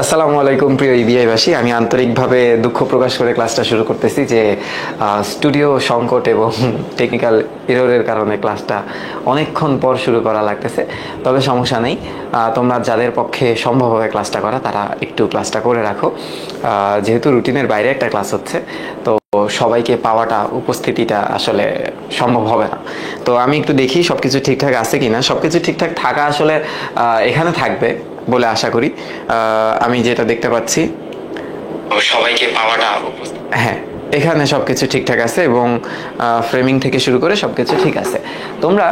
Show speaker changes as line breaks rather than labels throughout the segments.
আসসালামু আলাইকুম প্রিয় ইবিআইবাসী, আমি আন্তরিকভাবে দুঃখ প্রকাশ করে ক্লাসটা শুরু করতেছি যে স্টুডিও সংকট এবং টেকনিক্যাল এররের কারণে ক্লাসটা অনেকক্ষণ পর শুরু করা লাগতেছে। তবে সমস্যা নেই, তোমরা যাদের পক্ষে সম্ভব হবে ক্লাসটা করা তারা একটু ক্লাসটা করে রাখো। যেহেতু রুটিনের বাইরে একটা ক্লাস হচ্ছে, তো সবাইকে পাওয়াটা, উপস্থিতিটা আসলে সম্ভব হবে না। তো আমি একটু দেখি সবকিছু ঠিকঠাক আছে কিনা। সবকিছু ঠিকঠাক থাকা আসলে এখানে থাকবে বলে আশা করি। আমি যেটা দেখতে পাচ্ছি সবাইকে পাওয়াটা, হ্যাঁ, এখানে সবকিছু ঠিকঠাক আছে এবং ফ্রেমিং থেকে শুরু করে সবকিছু ঠিক আছে। তোমরা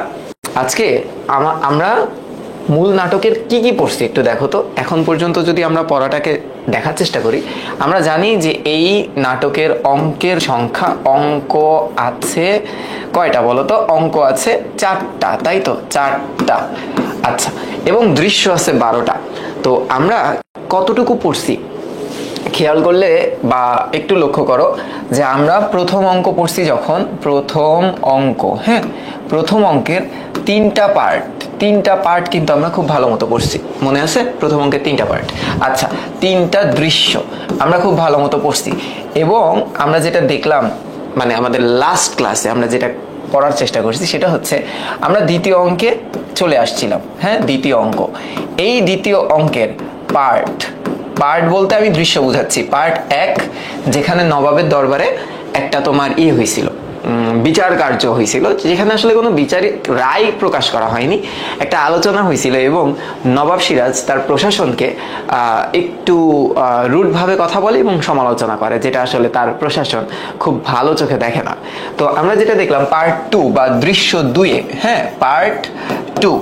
আজকে আমরা মূল নাটকের কি কি পড়ছি একটু দেখো তো। এখন পর্যন্ত যদি আমরা পড়াটাকে দেখার চেষ্টা করি, আমরা জানি যে এই নাটকের অঙ্কের সংখ্যা, অঙ্ক আছে কয়টা বলো তো? অঙ্ক আছে 4টা, তাই তো? 4টা। আচ্ছা, এবং দৃশ্য আছে 12টা। তো আমরা কতটুকু পড়ছি খেয়াল করলে বা একটু লক্ষ্য করো যে আমরা প্রথম অঙ্ক পড়ছি যখন, প্রথম অঙ্ক, হ্যাঁ, প্রথম অঙ্কের 3টা পার্ট কিন্তু আমরা খুব ভালো মতো পড়ছি। মনে আছে? প্রথম অঙ্কের 3টা পার্ট। আচ্ছা, 3টা দৃশ্য আমরা খুব ভালো মতো পড়ছি। এবং আমরা যেটা দেখলাম, মানে আমাদের লাস্ট ক্লাসে আমরা যেটা পড়ার চেষ্টা করছি সেটা হচ্ছে আমরা দ্বিতীয় অঙ্কে চলে আসছিলাম। হ্যাঁ, দ্বিতীয় অঙ্ক। এই দ্বিতীয় অঙ্কের পার্ট বলতে আমি দৃশ্য বুঝাচ্ছি। পার্ট 1, যেখানে নবাবের দরবারে একটা তোমার হয়েছিল, বিচার কার্য হয়েছিল, যেখানে আসলে কোনো বিচারিক রায় প্রকাশ করা হয়নি, একটা আলোচনা হয়েছিল এবং নবাব সিরাজ তার প্রশাসনকে একটু রুডভাবে কথা বলে এবং সমালোচনা করে, যেটা আসলে তার প্রশাসন খুব ভালো চোখে দেখে না। তো আমরা যেটা দেখলাম পার্ট 2 বা দৃশ্য 2-এ, হ্যাঁ, পার্ট 2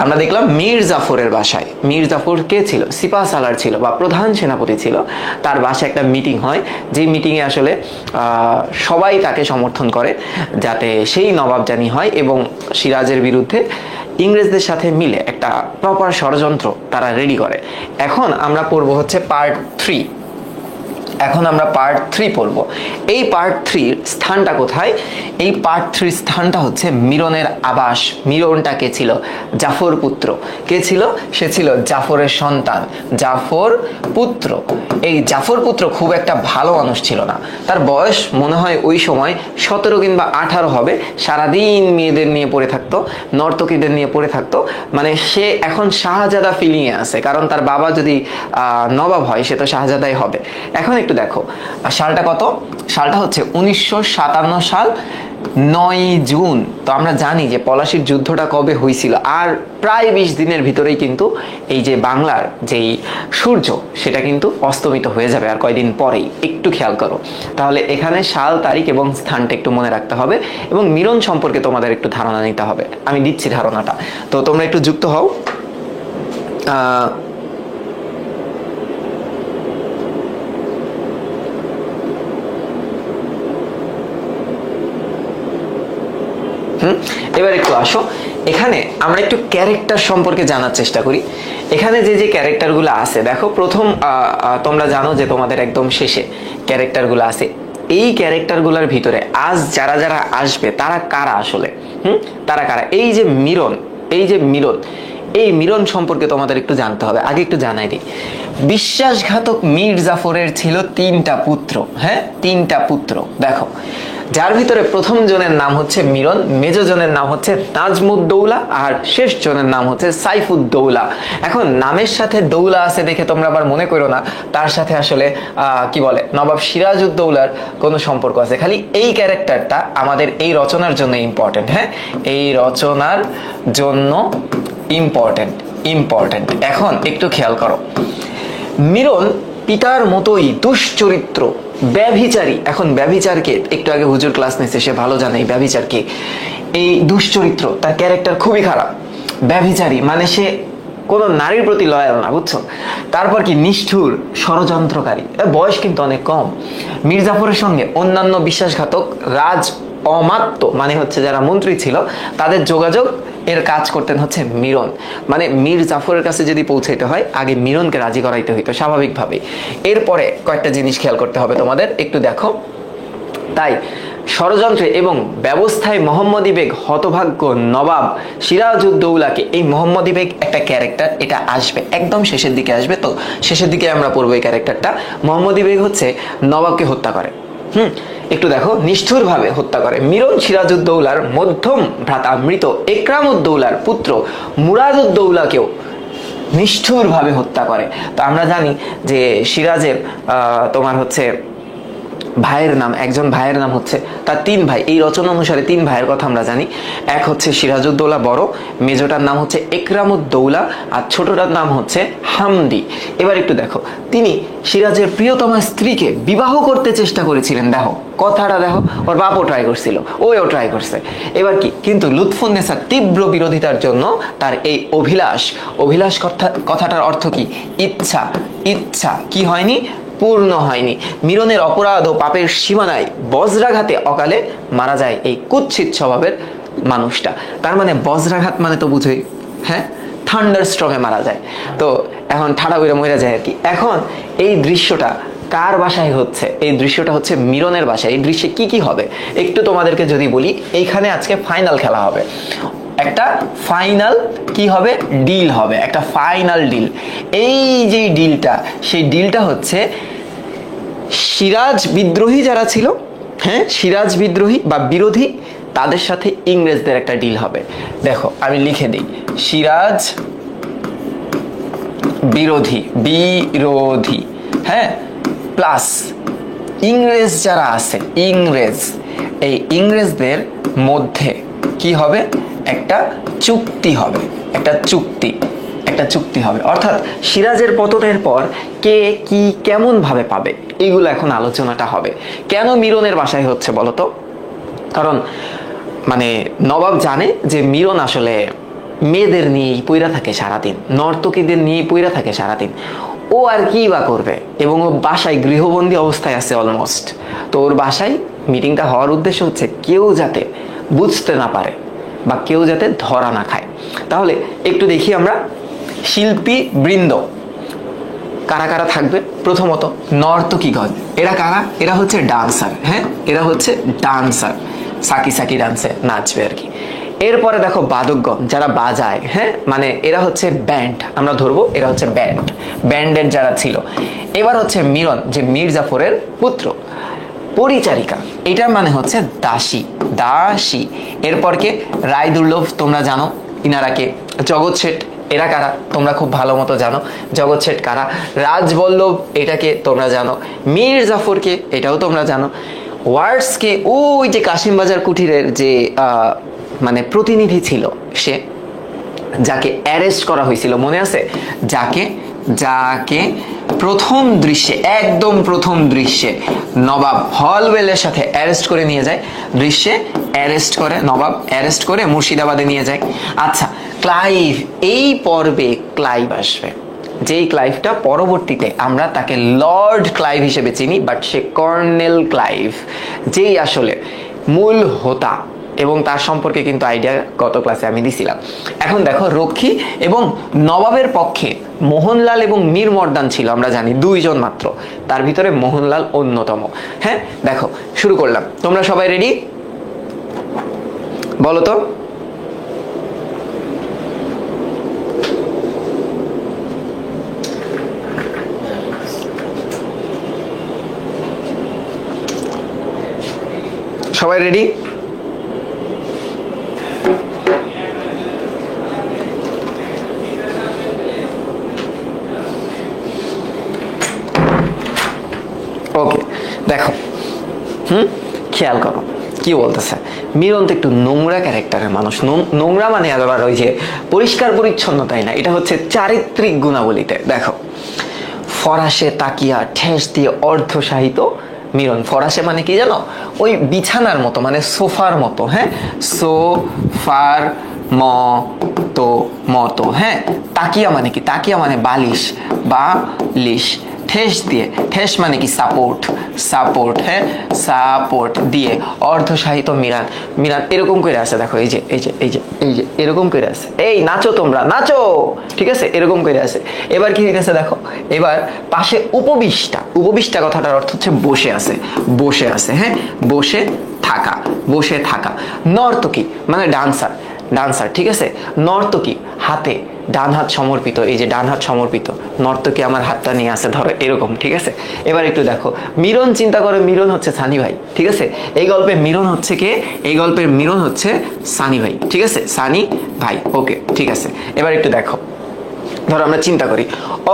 আমরা দেখলাম মীর জাফরের বাসায়। মীর জাফর কে ছিল? সিপাহ সালার ছিল বা প্রধান সেনাপতি ছিল। তার বাসায় একটা মিটিং হয়, যে মিটিংয়ে আসলে সবাই তাকে সমর্থন করে যাতে সেই নবাব জানি হয় এবং সিরাজের বিরুদ্ধে ইংরেজদের সাথে মিলে একটা প্রপার ষড়যন্ত্র তারা রেডি করে। এখন আমরা পড়বো হচ্ছে পার্ট 3। এখন আমরা পার্ট 3 পড়ব। এই পার্ট 3 স্থানটা কোথায়? এই পার্ট 3 স্থানটা হচ্ছে মিরনের আবাস। মিরনটা কে ছিল? জাফর পুত্র। কে ছিল? সে ছিল জাফরের সন্তান, জাফর পুত্র। এই জাফর পুত্র খুব একটা ভালো মানুষ ছিল না। তার বয়স মনে হয় ওই সময় 17 কিংবা 18 হবে। সারাদিন মেয়েদের নিয়ে পড়ে থাকতো, নর্তকীদের নিয়ে পড়ে থাকতো। মানে সে এখন শাহজাদা ফিলিংয়ে আছে, কারণ তার বাবা যদি নবাব হয় সে তো শাহজাদাই হবে। এখন একটু দেখো সালটা কত? সালটা হচ্ছে 1957 সাল, 9 জুন। তো আমরা জানি যে পলাশির যুদ্ধটা কবে হয়েছিল, আর প্রায় 20 দিনের ভিতরেই কিন্তু এই যে বাংলার যেই সূর্য সেটা কিন্তু অস্তমিত হয়ে যাবে আর কয়দিন পরেই। একটু খেয়াল করো তাহলে, এখানে সাল, তারিখ এবং স্থানটা একটু মনে রাখতে হবে এবং মিলন সম্পর্কে তোমাদের একটু ধারণা নিতে হবে। আমি দিচ্ছি ধারণাটা, তো তোমরা একটু যুক্ত হও। এবার একটু আসো, এখানে আমরা একটু ক্যারেক্টার সম্পর্কে জানার চেষ্টা করি। এখানে যে যে ক্যারেক্টারগুলো আছে দেখো, প্রথম তোমরা জানো যে তোমাদের একদম শেষে ক্যারেক্টারগুলো আছে। এই ক্যারেক্টারগুলোর ভিতরে আজ যারা যারা আসবে তারা কারা আসলে? তারা কারা? এই যে মিরন, এই মিরন সম্পর্কে তোমাদের একটু জানতে হবে। আগে একটু জানাই দিই, বিশ্বাসঘাতক মীর জাফরের ছিল 3টা পুত্র। হ্যাঁ, 3টা পুত্র। দেখো, যার ভিতরে প্রথম জনের নাম হচ্ছে মিরন, মেজ জনের নাম হচ্ছে নাজমুদ্দৌলা, আর শেষ জনের নাম হচ্ছে সাইফুদ্দৌলা। এখন নামের সাথে দৌলা আছে দেখে তোমরা আবার মনে করো না তার সাথে আসলে কি বলে নবাব সিরাজউদ্দৌলার কোনো সম্পর্ক আছে। খালি এই ক্যারেক্টারটা আমাদের এই রচনার জন্য ইম্পর্টেন্ট। হ্যাঁ, এই রচনার জন্য ইম্পর্টেন্ট। এখন একটু খেয়াল করো, মিরন পিতার মতোই দুশ্চরিত্র, ব্যভিচারী। এখন ব্যভিচারকে একটু আগে হুজুর ক্লাস নিচ্ছে, সে ভালো জানে এই ব্যভিচারকে। এই দুশ্চরিত্র, তার ক্যারেক্টার খুবই খারাপ। ব্যভিচারী মানে সে কোনো নারীর প্রতি লয়াল না, বুঝছো? তারপর কি নিষ্ঠুর, ষড়যন্ত্রকারী। বয়স কিন্তু অনেক কম। মীর জাফরের সঙ্গে অন্যান্য বিশ্বাসঘাতক রাজ অমাত্য মানে হচ্ছে যারা মন্ত্রী ছিল তাদের যোগাযোগ এর কাজ করতেন হচ্ছে মিরন। মানে মীর জাফরের কাছে যদি পৌঁছাইতে হয় আগে মিরনকে রাজি করাইতে হইতো স্বাভাবিকভাবে। এরপরে কয়েকটা জিনিস খেয়াল করতে হবে তোমাদের, একটু দেখো। তাই ষড়যন্ত্রে এবং ব্যবস্থায় মোহাম্মদী বেগ হতভাগ্য নবাব সিরাজউদ্দৌলাকে, এই মোহাম্মদী বেগ একটা ক্যারেক্টার, এটা আসবে একদম শেষের দিকে আসবে, তো শেষের দিকে আমরা পড়বো এই ক্যারেক্টারটা। মোহাম্মদী বেগ হচ্ছে নবাবকে হত্যা করে। একটু দেখো, নিষ্ঠুরভাবে হত্যা করে। মিরন সিরাজউদ্দৌলার মধ্যম ভ্রাতা মৃত একরামউদ্দৌলার পুত্র মুরাদউদ্দৌলাকেও নিষ্ঠুরভাবে হত্যা করে। তো আমরা জানি যে সিরাজের তোমার হচ্ছে ভাইয়ের নাম, একজন ভাইয়ের নাম হচ্ছে, তার তিন ভাই, এই রচনা অনুসারে তিন ভাইয়ের কথা আমরা জানি। এক হচ্ছে সিরাজউদ্দৌলা বড়, মেজোটার নাম হচ্ছে একরামউদ্দৌলা, আর ছোটটার নাম হচ্ছে হামদি। এবার একটু দেখো, তিনি সিরাজের প্রিয়তমা স্ত্রীকে বিবাহ করতে চেষ্টা করেছিলেন। দেখো কথাটা দেখো, ওর বাপও ট্রাই করছিল, ওও ট্রাই করছে। এবার কি, কিন্তু লুৎফুন্নেসার তীব্র বিরোধিতার জন্য তার এই অভিলাষ কথাটার অর্থ কি? ইচ্ছা। ইচ্ছা কি হয়নি? পূর্ণ হয়নি। মিরনের অপরাধ ও পাপের সীমানায় বজ্রাঘাতে অকালে মারা যায় এই কুৎসিত স্বভাবের মানুষটা। তার মানে বজ্রাঘাত মানে তো বুঝোই, হ্যাঁ, থান্ডার স্ট্রোকে মারা যায়। তো এখন ঠাড়া বইরা মরে যায় আর কি। এখন এই দৃশ্যটা কার বাসায় হচ্ছে? এই দৃশ্যটা হচ্ছে মিরনের বাসায়। এই দৃশ্যে কি কি হবে একটু তোমাদেরকে যদি বলি, এইখানে আজকে ফাইনাল খেলা হবে, একটা ফাইনাল কি হবে, ডিল হবে, একটা ফাইনাল ডিল। এই যে ডিলটা, সেই ডিলটা হচ্ছে সিরাজ বিদ্রোহী যারা ছিল, হ্যাঁ, সিরাজ বিদ্রোহী বা বিরোধী, তাদের সাথে ইংরেজদের একটা ডিল হবে। দেখো আমি লিখে দিই, সিরাজ বিরোধী, বিরোধী, হ্যাঁ, প্লাস ইংরেজ যারা আছে, ইংরেজ, এই ইংরেজদের মধ্যে কি হবে, একটা চুক্তি হবে, একটা চুক্তি হবে। অর্থাৎ সিরাজের পতনের পর কে কি কেমন ভাবে পাবে, এইগুলো এখন আলোচনাটা হবে। কেন মিরনের বাসায় হচ্ছে বলতো? কারণ মানে নবাব জানে যে মিরন আসলে মেয়েদের নিয়েই পইরা থাকে সারাদিন, নর্তকীদের নিয়েই পইরা থাকে সারাদিন, ও আর কি বা করবে, এবং ও বাসায় গৃহবন্দী অবস্থায় আছে অলমোস্ট। তো ওর বাসায় মিটিংটা হওয়ার উদ্দেশ্য হচ্ছে কেউ যাতে বুঝতে না পারে বা কেউ যাতে ধরা না খায়। তাহলে একটু দেখি আমরা শিল্পী বৃন্দ কারা কারা থাকবে। প্রথমত নর্তকীগণ, এরা কারা? এরা হচ্ছে ডান্সার, হ্যাঁ, এরা হচ্ছে ডান্সার, সাকি সাকি ডান্সে নাচবে আর কি। এরপরে দেখো বাদকগণ, যারা বাজায়, হ্যাঁ, মানে এরা হচ্ছে ব্যান্ড, আমরা ধরবো এরা হচ্ছে ব্যান্ডের যারা ছিল। এবার হচ্ছে মিরন, যে মীর জাফরের পুত্র, পরিচারিকা, এটার মানে হচ্ছে দাসী, দাসী। এরপর কে? রায় দুর্লভ, তোমরা জানো ইনারা কে। জগৎ শেঠ, এরা কারা? তোমরা খুব ভালো মতো জানো জগৎ শেঠ কারা। রাজবল্লভ, এটাকে তোমরা জানো। মীর জাফরকে, এটাও তোমরা জানো। ওয়ার্ডসকে, ওই যে কাশিমবাজার কুঠিরের যে মানে প্রতিনিধি ছিল, সে যাকে অ্যারেস্ট করা হয়েছিল, মনে আছে? যাকে প্রথম দৃশ্যে, একদম প্রথম দৃশ্যে নবাব হলওয়েলের সাথে অ্যারেস্ট করে নিয়ে যায়, দৃশ্যে অ্যারেস্ট করে নবাব, অ্যারেস্ট করে মুর্শিদাবাদে নিয়ে যায়। আচ্ছা, ক্লাইভ, এই পর্বে ক্লাইভ আসবে, যেই ক্লাইভটা পরবর্তীতে আমরা তাকে লর্ড ক্লাইভ হিসেবে চিনি, বাট সে কর্নেল ক্লাইভ, যেই আসলে মূল হোতা, এবং তার সম্পর্কে কিন্তু আইডিয়া গত ক্লাসে আমি দিছিলাম। এখন দেখো, রক্ষী এবং নবাবের পক্ষে মোহনলাল এবং মীর মর্দান ছিল, আমরা জানি দুইজন মাত্র, তার ভিতরে মোহনলাল অন্যতম। হ্যাঁ, দেখো শুরু করলাম, তোমরা সবাই রেডি? বলো তো। সবাই রেডি? ওকে, দেখো, খেয়াল করো কি বলতেছে। মিরন তো একটু নোংরা ক্যারেক্টারের মানুষ। নোংরা মানে আবার ওই যে পরিষ্কার পরিচ্ছন্নতাই না, এটা হচ্ছে চারিত্রিক গুণাবলীতে। দেখো, ফরাসে তাকিয়া ঠেস দিয়ে অর্ধসাহিত মিরন। ফরাসে মানে কি জানো? ওই বিছানার মতো, মানে সোফার মতো, হ্যাঁ, সোফার মতো, হ্যাঁ। তাকিয়া মানে কি? তাকিয়া মানে বালিশ, বালিশ। ঠেস দিয়ে, ঠেস মানে কি? সাপোর্ট, হ্যাঁ, সাপোর্ট দিয়ে অর্ধসাহিত মিরান এরকম করে আছে। দেখো এই যে এরকম করে আছে, এই নাচো তোমরা, নাচো, ঠিক আছে, এরকম করে আছে। এবার কি হইতেছে দেখো, এবার পাশে উপবিষ্টা কথাটার অর্থ হচ্ছে বসে আছে, হ্যাঁ, বসে থাকা, বসে থাকা। নর্তকী মানে ডান্সার, ডান্সার, ঠিক আছে। নর্তকী হাতে ডান হাত সমর্পিত, এই যে ডান হাত সমর্পিত, নর্তকী আমার হাতটা নিয়ে আসে ধরো, এরকম, ঠিক আছে। এবার একটু দেখো মিরন, চিন্তা করো মিরন হচ্ছে সানি ভাই, ঠিক আছে। এই গল্পে মিরন হচ্ছে কে? এই গল্পের মিরন হচ্ছে সানি ভাই, ঠিক আছে, সানি ভাই, ওকে, ঠিক আছে। এবার একটু দেখো, ধরো আমরা চিন্তা করি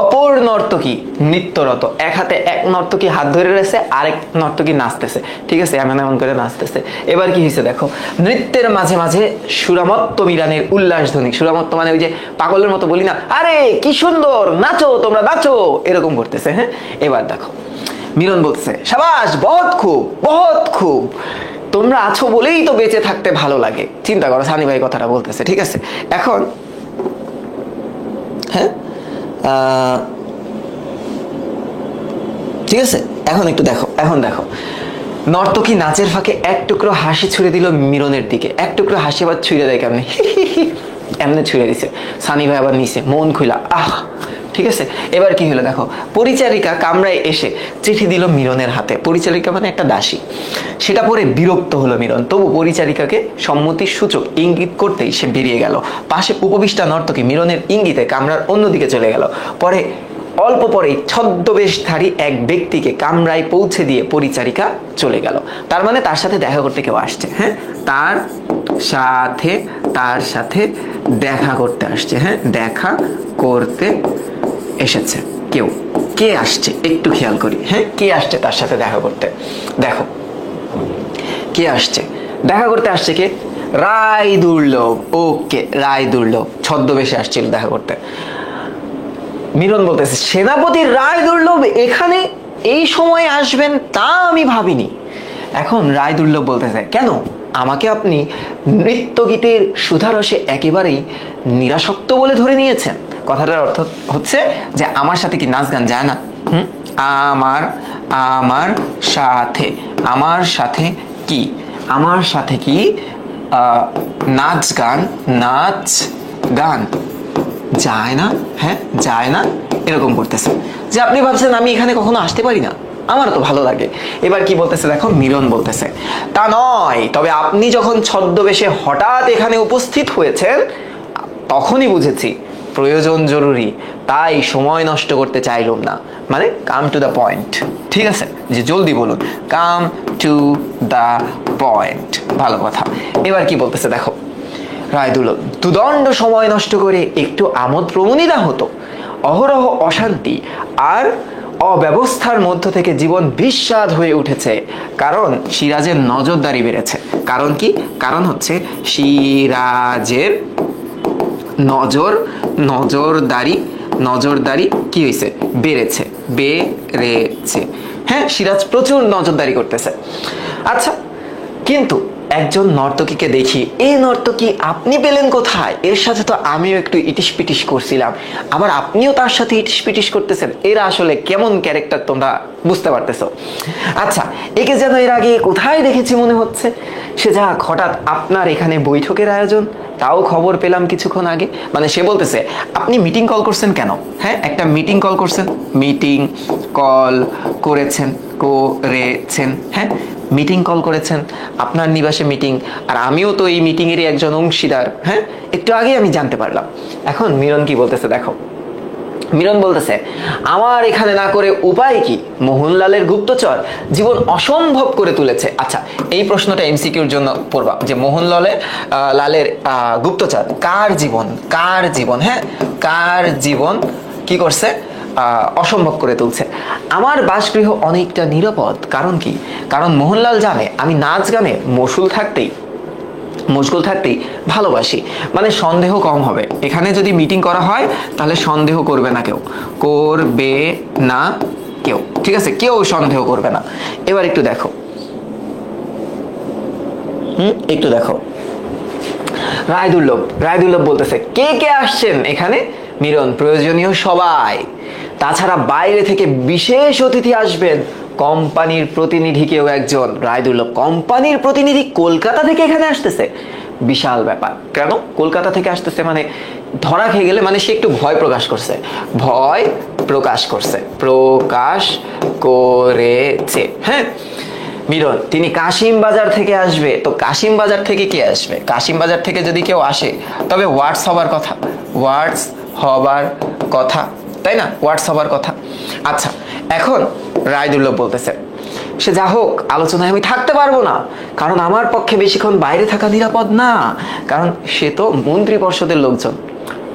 অপর নর্তকী নৃত্যরত, এক হাতে এক নর্তকী হাত ধরে রয়েছে, আরেক নর্তকী নাচতেছে, ঠিক আছে, এমন এমন করে নাচতেছে। এবার কি হয়েছে দেখো, নৃত্যের মাঝে মাঝে সুরামত্ত মিলানের উল্লাস ধ্বনি, সুরামত্ত মানে ওই যে পাগলের মতো বলি না, আরে কি সুন্দর নাচো তোমরা নাচো, এরকম করতেছে। হ্যাঁ, এবার দেখো মিলন বলছে সাবাস, বহুত খুব, বহুত খুব, তোমরা আছো বলেই তো বেঁচে থাকতে ভালো লাগে। চিন্তা করো সানি ভাই কথাটা বলতেছে, ঠিক আছে। এখন হ্যাঁ, ঠিক আছে, এখন একটু দেখো, এখন দেখো নর্তকী নাচের ফাঁকে এক টুকরো হাসি ছুড়ে দিল মিরনের দিকে, এক টুকরো হাসি আবার ছুড়ে দেয় কেমনি, এমনি ছুড়ে দিছে। সানি ভাই আবার নিচে মন খুলা আহ, ঠিক আছে। এবার কি হলো দেখো, পরিচারিকা কামরায় এসে চিঠি দিল মিরনের হাতে, পরিচারিকা মানে একটা দাসী। সেটা পরে বিরক্ত হলো মিরন, তবু পরিচারিকাকে সম্মতির সূচক ইঙ্গিত করতেই সে বেরিয়ে গেল। পাশে উপবিষ্টা নর্তকী মিরনের ইঙ্গিতে কামরার অন্যদিকে চলে গেল। পরে অল্প পরেই ছদ্মবেশধারী এক ব্যক্তিকে কামরায় পৌঁছে দিয়ে পরিচারিকা চলে গেল। তার মানে তার সাথে দেখা করতে কেউ আসছে। হ্যাঁ, তার সাথে দেখা করতে আসছে। হ্যাঁ, দেখা করতে এসেছে কেউ। কে আসছে একটু খেয়াল করি। হ্যাঁ, কে আসছে তার সাথে দেখা করতে? দেখো কে আসছে, দেখা করতে আসছে কে? রায় দুর্লভ। ওকে, রায় দুর্লভ ছদ্মবেশে আসছিল দেখা করতে। মিলন বলতেছে সেনাপতি রায় দুর্লভ এখানে এই সময় আসবেন তা আমি ভাবিনি। এখন রায় দুর্লভ বলতেছে কেন, আমাকে আপনি নৃত্যগীতের সুধারসে একেবারেই নিরাসক্ত বলে ধরে নিয়েছেন? কথাটার অর্থ হচ্ছে যে আমার সাথে কি নাচ গান যায় না? আমার সাথে কি নাচ গান যায় না? হ্যাঁ, যায় না, এরকম করতেছে যে আপনি ভাবছেন আমি এখানে কখনো আসতে পারি না, আমার তো ভালো লাগে। এবার কি বলতেছে দেখো, মিলন বলতেছে তা নয়, তবে আপনি যখন ছদ্মবেশে হঠাৎ এখানে উপস্থিত হয়েছেন তখনই বুঝেছি প্রয়োজন জরুরি, তাই সময় নষ্ট করতে চাইলাম না। মানে কাম টু দ্য পয়েন্ট, ঠিক আছে, যে জলদি বলুন, কাম টু দ্য পয়েন্ট, ভালো কথা। এবার কি বলতেছে দেখো, রায় দুর্লভ দুদণ্ড সময় নষ্ট করে একটু আমোদ প্রমোদিতা হতো। অহরহ অশান্তি আর অব্যবস্থার মধ্য থেকে জীবন বিস্বাদ হয়ে উঠেছে, কারণ সিরাজের নজরদারি বেড়েছে। কারণ কি? কারণ হচ্ছে সিরাজের নজরদারি কি হয়েছে? বেড়েছে। হ্যাঁ, সিরাজ প্রচুর নজরদারি করতেছে। আচ্ছা, কিন্তু একজন নর্তকীকে দেখি, এই নর্তকী আপনি পেলেন কোথায়? এর সাথে তো আমিও একটু ইটিস পিটিস করছিলাম, আবার আপনিও তার সাথে ইটিস পিটিস করতেছেন। এরা আসলে কেমন ক্যারেক্টার তোমরা বুঝতে পারতেছো? আচ্ছা, একে যেন এর আগে কোথায় দেখেছি মনে হচ্ছে। সে যাক, হঠাৎ আপনার এখানে বৈঠকের আয়োজন, তাও খবর পেলাম কিছুক্ষণ আগে। মানে সে বলতেছে আপনি মিটিং কল করছেন কেন? হ্যাঁ, একটা মিটিং কল করেছেন, হ্যাঁ, মিটিং কল করেছেন, আপনার নিবাসে মিটিং, আর আমিও তো এই মিটিং এরই একজন অংশীদার। হ্যাঁ, একটু আগে আমি জানতে পারলাম। এখন মিলন কি বলতেছে দেখো, মিলন বলতেছে আমার এখানে না করে উপায় কি? মোহনলালের গুপ্তচর জীবন অসম্ভব করে তুলেছে। আচ্ছা, এই প্রশ্নটা এমসিকিউর জন্য পড়বা, যে মোহনলালের গুপ্তচর কার জীবন, হ্যাঁ, কার জীবন কি করছে? অসম্ভব করে তুলছে। আমার বাসগৃহ অনেকটা নিরাপদ। কারণ কি? কারণ মোহনলাল জানে আমি নাচ গানে মশগুল থাকতেই ভালোবাসি। মানে সন্দেহ কম হবে। এখানে যদি মিটিং করা হয় তাহলে সন্দেহ করবে না কেউ, ঠিক আছে, কেউ সন্দেহ করবে না। এবার একটু দেখো, রায় দুর্লভ বলতেছে কে কে আসছেন এখানে? মিলন প্রয়োজনীয় সবাই, তাছাড়া বাইরে থেকে বিশেষ অতিথি আসবেন, কোম্পানির প্রতিনিধি কেউ একজন। রায় দুর্লভ কোম্পানির প্রতিনিধি কলকাতা থেকে এখানে আসতেছে? বিশাল ব্যাপার। কেন কলকাতা থেকে আসতেছে? মানে ধরা খেয়ে গেলে, মানে সে একটু ভয় প্রকাশ করেছে। হ্যাঁ, মিরন তিনি কাশিম বাজার থেকে আসবে, তো কাশিম বাজার থেকে কে আসবে? কাশিম বাজার থেকে যদি কেউ আসে তবে ওয়ার্ডস হবার কথা, ওয়ার্ডস হবার কথা, তাই না? ওয়ার্ডস হবার কথা। আচ্ছা, এখন রায়দুল্লভ বলতেছে সে যা হোক, আলোচনায় আমি থাকতে পারবো না, কারণ আমার পক্ষে বেশিক্ষণ বাইরে থাকা নিরাপদ না, কারণ সে তো মন্ত্রী পর্ষদের লোকজন।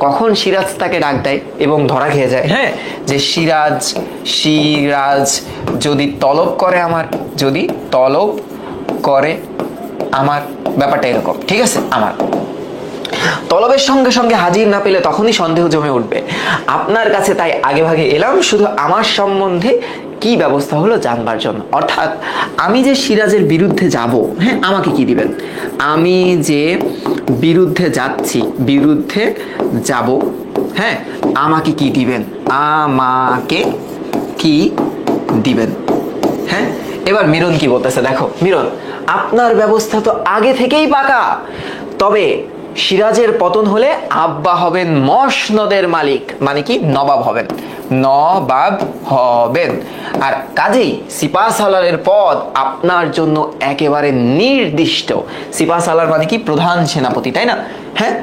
কখন সিরাজ তাকে ডাক দেয় এবং ধরা খেয়ে যায়, হ্যাঁ, যে সিরাজ সিরাজ যদি তলব করে আমার, যদি তলব করে আমার, ব্যাপারটা এরকম, ঠিক আছে? আমার তলবের সঙ্গে সঙ্গে হাজির না পেলে তখনই সন্দেহ জমে উঠবে আপনার কাছে, তাই আগে ভাগে এলাম শুধু আমার সম্বন্ধে কি ব্যবস্থা হলো জানবার জন্য। অর্থাৎ আমি যে সিরাজের বিরুদ্ধে যাব, হ্যাঁ, আমাকে কি দিবেন? আমি যে বিরুদ্ধে যাচ্ছি, বিরুদ্ধে যাব, হ্যাঁ, আমাকে কি দিবেন? আমাকে কি দিবেন? হ্যাঁ, এবার মিরন কি বলতেছে দেখো। মিরন, আপনার ব্যবস্থা তো আগে থেকেই পাকা, তবে সিরাজের পতন হলে আব্বা হবেন মসনদের মালিক, মানে কি নবাব হবেন, নবাব হবেন। আর কাজেই সিপাহসালারের পদ আপনার জন্য একেবারে নির্দিষ্ট। সিপাহসালার মানে কি প্রধান সেনাপতি, তাই না? হ্যাঁ,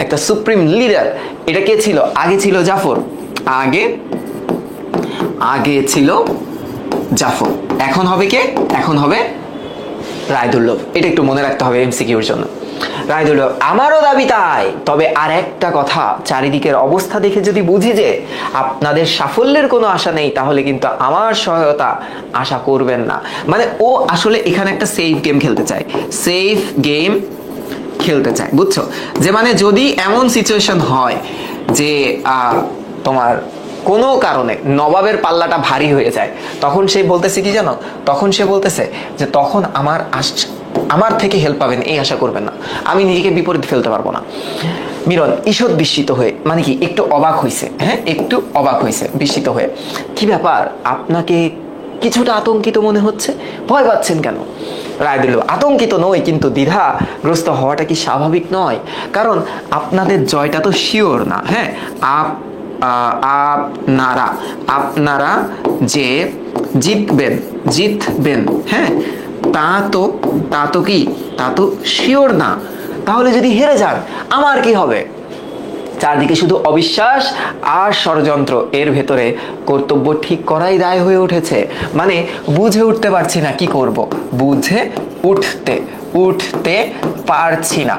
একটা সুপ্রিম লিডার। এটা কে ছিল? আগে ছিল জাফর, আগে আগে ছিল জাফর। এখন হবে কে? এখন হবে রায়দুল্লভ। এটা একটু মনে রাখতে হবে এমসিকিউর জন্য। রায়দুল্লভ, আমারও দাবি তাই, তবে আর একটা কথা, চারিদিকের অবস্থা দেখে যদি বুঝি যে আপনাদের সাফল্যের কোনো আশা নেই, তাহলে কিন্তু আমার সহায়তা আশা করবেন না। মানে ও আসলে এখানে একটা সেফ গেম খেলতে চায়, সেফ গেম খেলতে চায়, বুঝছো? যে মানে যদি এমন সিচুয়েশন হয় যে তোমার কোনো কারণে নবাবের পাল্লাটা ভারী হয়ে যায়, তখন সে বলতেছে কি জানো? তখন সে বলতেছে যে তখন আমার থেকে হেল্প পাবেন এই আশা করবেন না, আমি নিজেকে বিপরীত ফেলতে পারবো না। মিরন ঈষৎ বিস্মিত হয়ে, মানে কি একটু অবাক হয়েছে, হ্যাঁ, একটু অবাক হয়েছে, বিস্মিত হয়ে, কি ব্যাপার, আপনাকে কিছুটা আতঙ্কিত মনে হচ্ছে, ভয় পাচ্ছেন কেন? রায়দুল্লভ, আতঙ্কিত নই, কিন্তু দ্বিধাগ্রস্ত হওয়াটা কি স্বাভাবিক নয়? কারণ আপনাদের জয়টা তো শিওর না, হ্যাঁ, আপনারা আপনারা যে জিতবেন, হ্যাঁ, তা তো কি, তা তো শিওর না। তাহলে যদি হেরে যান আমার কি হবে? চারদিকে শুধু অবিশ্বাস আর ষড়যন্ত্র, এর ভেতরে কর্তব্য ঠিক করাই দায় হয়ে উঠেছে। মানে বুঝে উঠতে পারছি না কি করব, বুঝে উঠতে পারছি না,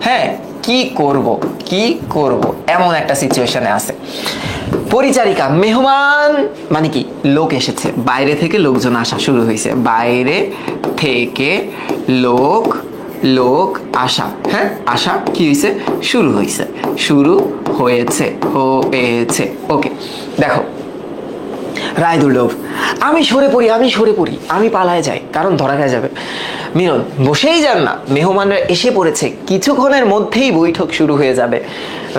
হ্যাঁ, কি করব এমন একটা সিচুয়েশনে আছে। পরিচারিকা, মেহমান মানে কি লোক এসেছে, বাইরে থেকে লোকজন আসা শুরু হয়েছে, বাইরে থেকে লোক আসা, হ্যাঁ, আসা কি হয়েছে? শুরু হয়েছে। ওকে, দেখো রায়দুল্লভ, আমি সরে পড়ি, আমি পালায় যাই, কারণ ধরা খেয়ে যাবে। মিরন, বসেই যান না, মেহমানরা এসে পড়েছে, কিছুক্ষণের মধ্যেই বৈঠক শুরু হয়ে যাবে।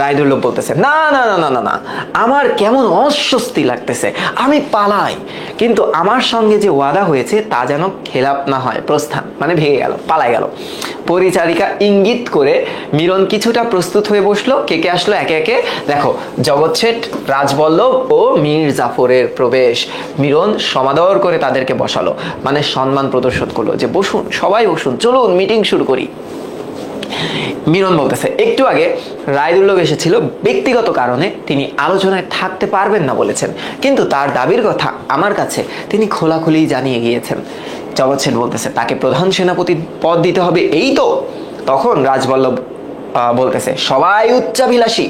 রায়দুল্লভ বলতেছে, না না না না না না, আমার কেমন অস্বস্তি লাগতেছে, আমি পালাই, কিন্তু আমার সঙ্গে যে ওয়াদা হয়েছে তা যেন খেলাপ না হয়। প্রস্থান মানে ভেঙে গেল, পালাই গেল। পরিচারিকা ইঙ্গিত করে মিরন কিছুটা প্রস্তুত হয়ে বসলো। কে কে আসলো একে একে দেখো। জগৎ শেঠ, রাজবল্লভ ও মীর জাফরের প্রবেশ। মিরন সমাদর করে তাদেরকে বসালো, মানে সম্মান প্রদর্শন করলো যে বসুন, সবাই বসুন, চলুন মিটিং শুরু করি। মিরন বলতেছে, একটু আগে রায়দুল্লভ এসেছিল, ব্যক্তিগত কারণে তিনি আলোচনায় থাকতে পারবেন না বলেছেন, কিন্তু তার দাবির কথা আমার কাছে তিনি খোলাখুলি জানিয়ে গিয়েছেন। জগৎ সেন বলতেছে, তাকে প্রধান সেনাপতির পদ দিতে হবে, এই তো? তখন রাজবল্লভ বলতেছে, সবাই উচ্চাভিলাষী,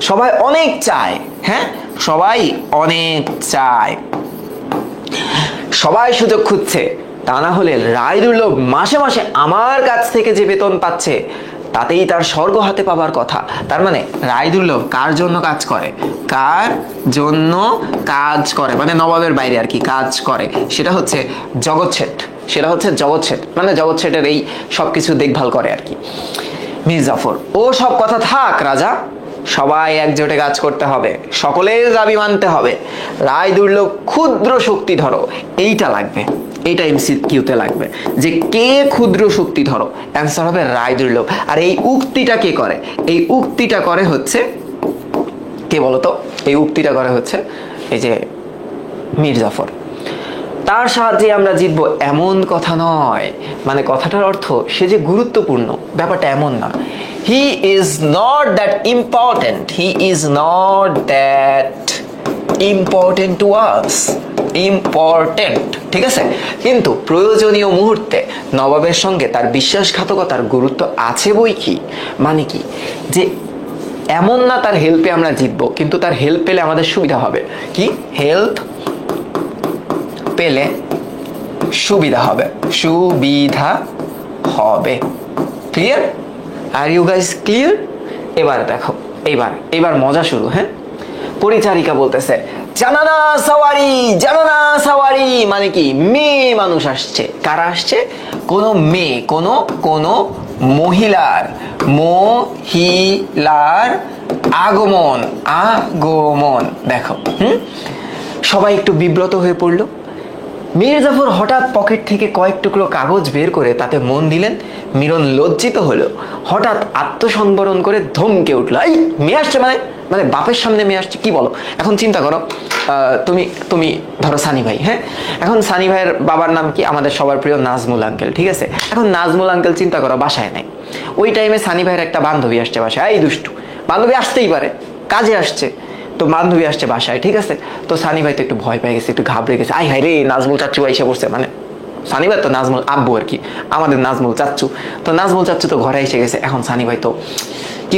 সবাই অনেক চায়, হ্যাঁ, সবাই অনেক চায়, সবাই সুযোগ খুঁজছে, তা না হলে রায়দুল্লভ মাসে মাসে আমার কাছ থেকে যে বেতন পাচ্ছে তাতেই তার স্বর্গ হাতে পাবার কথা। তার মানে রায়দুল্লভ কার জন্য কাজ করে? কার জন্য কাজ করে মানে নবাবের বাইরে আর কি কাজ করে, সেটা হচ্ছে জগৎ শেঠ, মানে জগৎ শেঠের এই সবকিছু দেখভাল করে আর কি। মীর জাফর, ও সব কথা থাক রাজা, সবাই একজোটে কাজ করতে হবে, সকলের দাবি মানতে হবে। রায়দুল্লভ ক্ষুদ্র শক্তি ধরো, এইটা লাগবে, এইটা এমসিকিউতে লাগবে যে কে ক্ষুদ্র শক্তি ধরো, অ্যান্সার হবে রায়দুল্লভ। আর এই উক্তিটা কে করে? এই উক্তিটা করে হচ্ছে কে বলতো? এই উক্তিটা করে হচ্ছে এই যে মীর জাফর। তার সাহায্যে আমরা জিতবো এমন কথা নয়, মানে কথাটার অর্থ সে যে গুরুত্বপূর্ণ ব্যাপারটা এমন না। He is not that important, he is not that important to us, important, ঠিক আছে, কিন্তু প্রয়োজনীয় মুহূর্তে নবাবের সঙ্গে তার বিশ্বাসঘাতকতার গুরুত্ব আছে বই কি। মানে কি, যে এমন না তার হেল্পে আমরা জিতবো, কিন্তু তার হেল্প পেলে আমাদের সুবিধা হবে। কি হেল্প পেলে সুবিধা হবে, সুবিধা হবে। Clear? Are you guys clear? এবার দেখো, এবার মজা শুরু। হ্যাঁ, পরিচারিকা বলতেছে জানানা সাওয়ারি, জানানা সাওয়ারি, মানে কি মেয়ে মানুষ আসছে। কারা আসছে? কোনো মেয়ে, কোনো মহিলার আগমন, দেখো। সবাই একটু বিব্রত হয়ে পড়লো। মীর জাফর হঠাৎ পকেট থেকে কয়েক টুকরো কাগজ বের করে তাতে মন দিলেন। মিরন লজ্জিত হলো, হঠাৎ আত্মসংবরণ করে ধমকে উঠলো, এই মেয়ে আসছে, মানে বাপের সামনে মেয়ে আসছে, কি বলো? এখন চিন্তা করো, তুমি ধরো সানি ভাই। হ্যাঁ, এখন সানি ভাইয়ের বাবার নাম কি? আমাদের সবার প্রিয় নাজমুল আঙ্কেল, ঠিক আছে। এখন নাজমুল আঙ্কেল চিন্তা করো বাসায় নাই, ওই টাইমে সানি ভাইয়ের একটা বান্ধবী আসছে বাসায়। এই দুষ্টু বান্ধবী আসতেই পারে, কাজে আসছে, তো বান্ধবী আসছে বাসায়, ঠিক আছে। তো সানি ভাই তো একটু ভয় পেয়ে গেছে, একটু ঘাবড়ে গেছে, আই হাই রে নাজমুল চাচ্চু এসে পড়ছে, মানে সানি ভাই তো নাজমুল আব্বু আর কি, আমাদের নাজমুল চাচ্চু। তো নাজমুল চাচ্চু তো ঘরে এসে গেছে। এখন সানি ভাই তো কি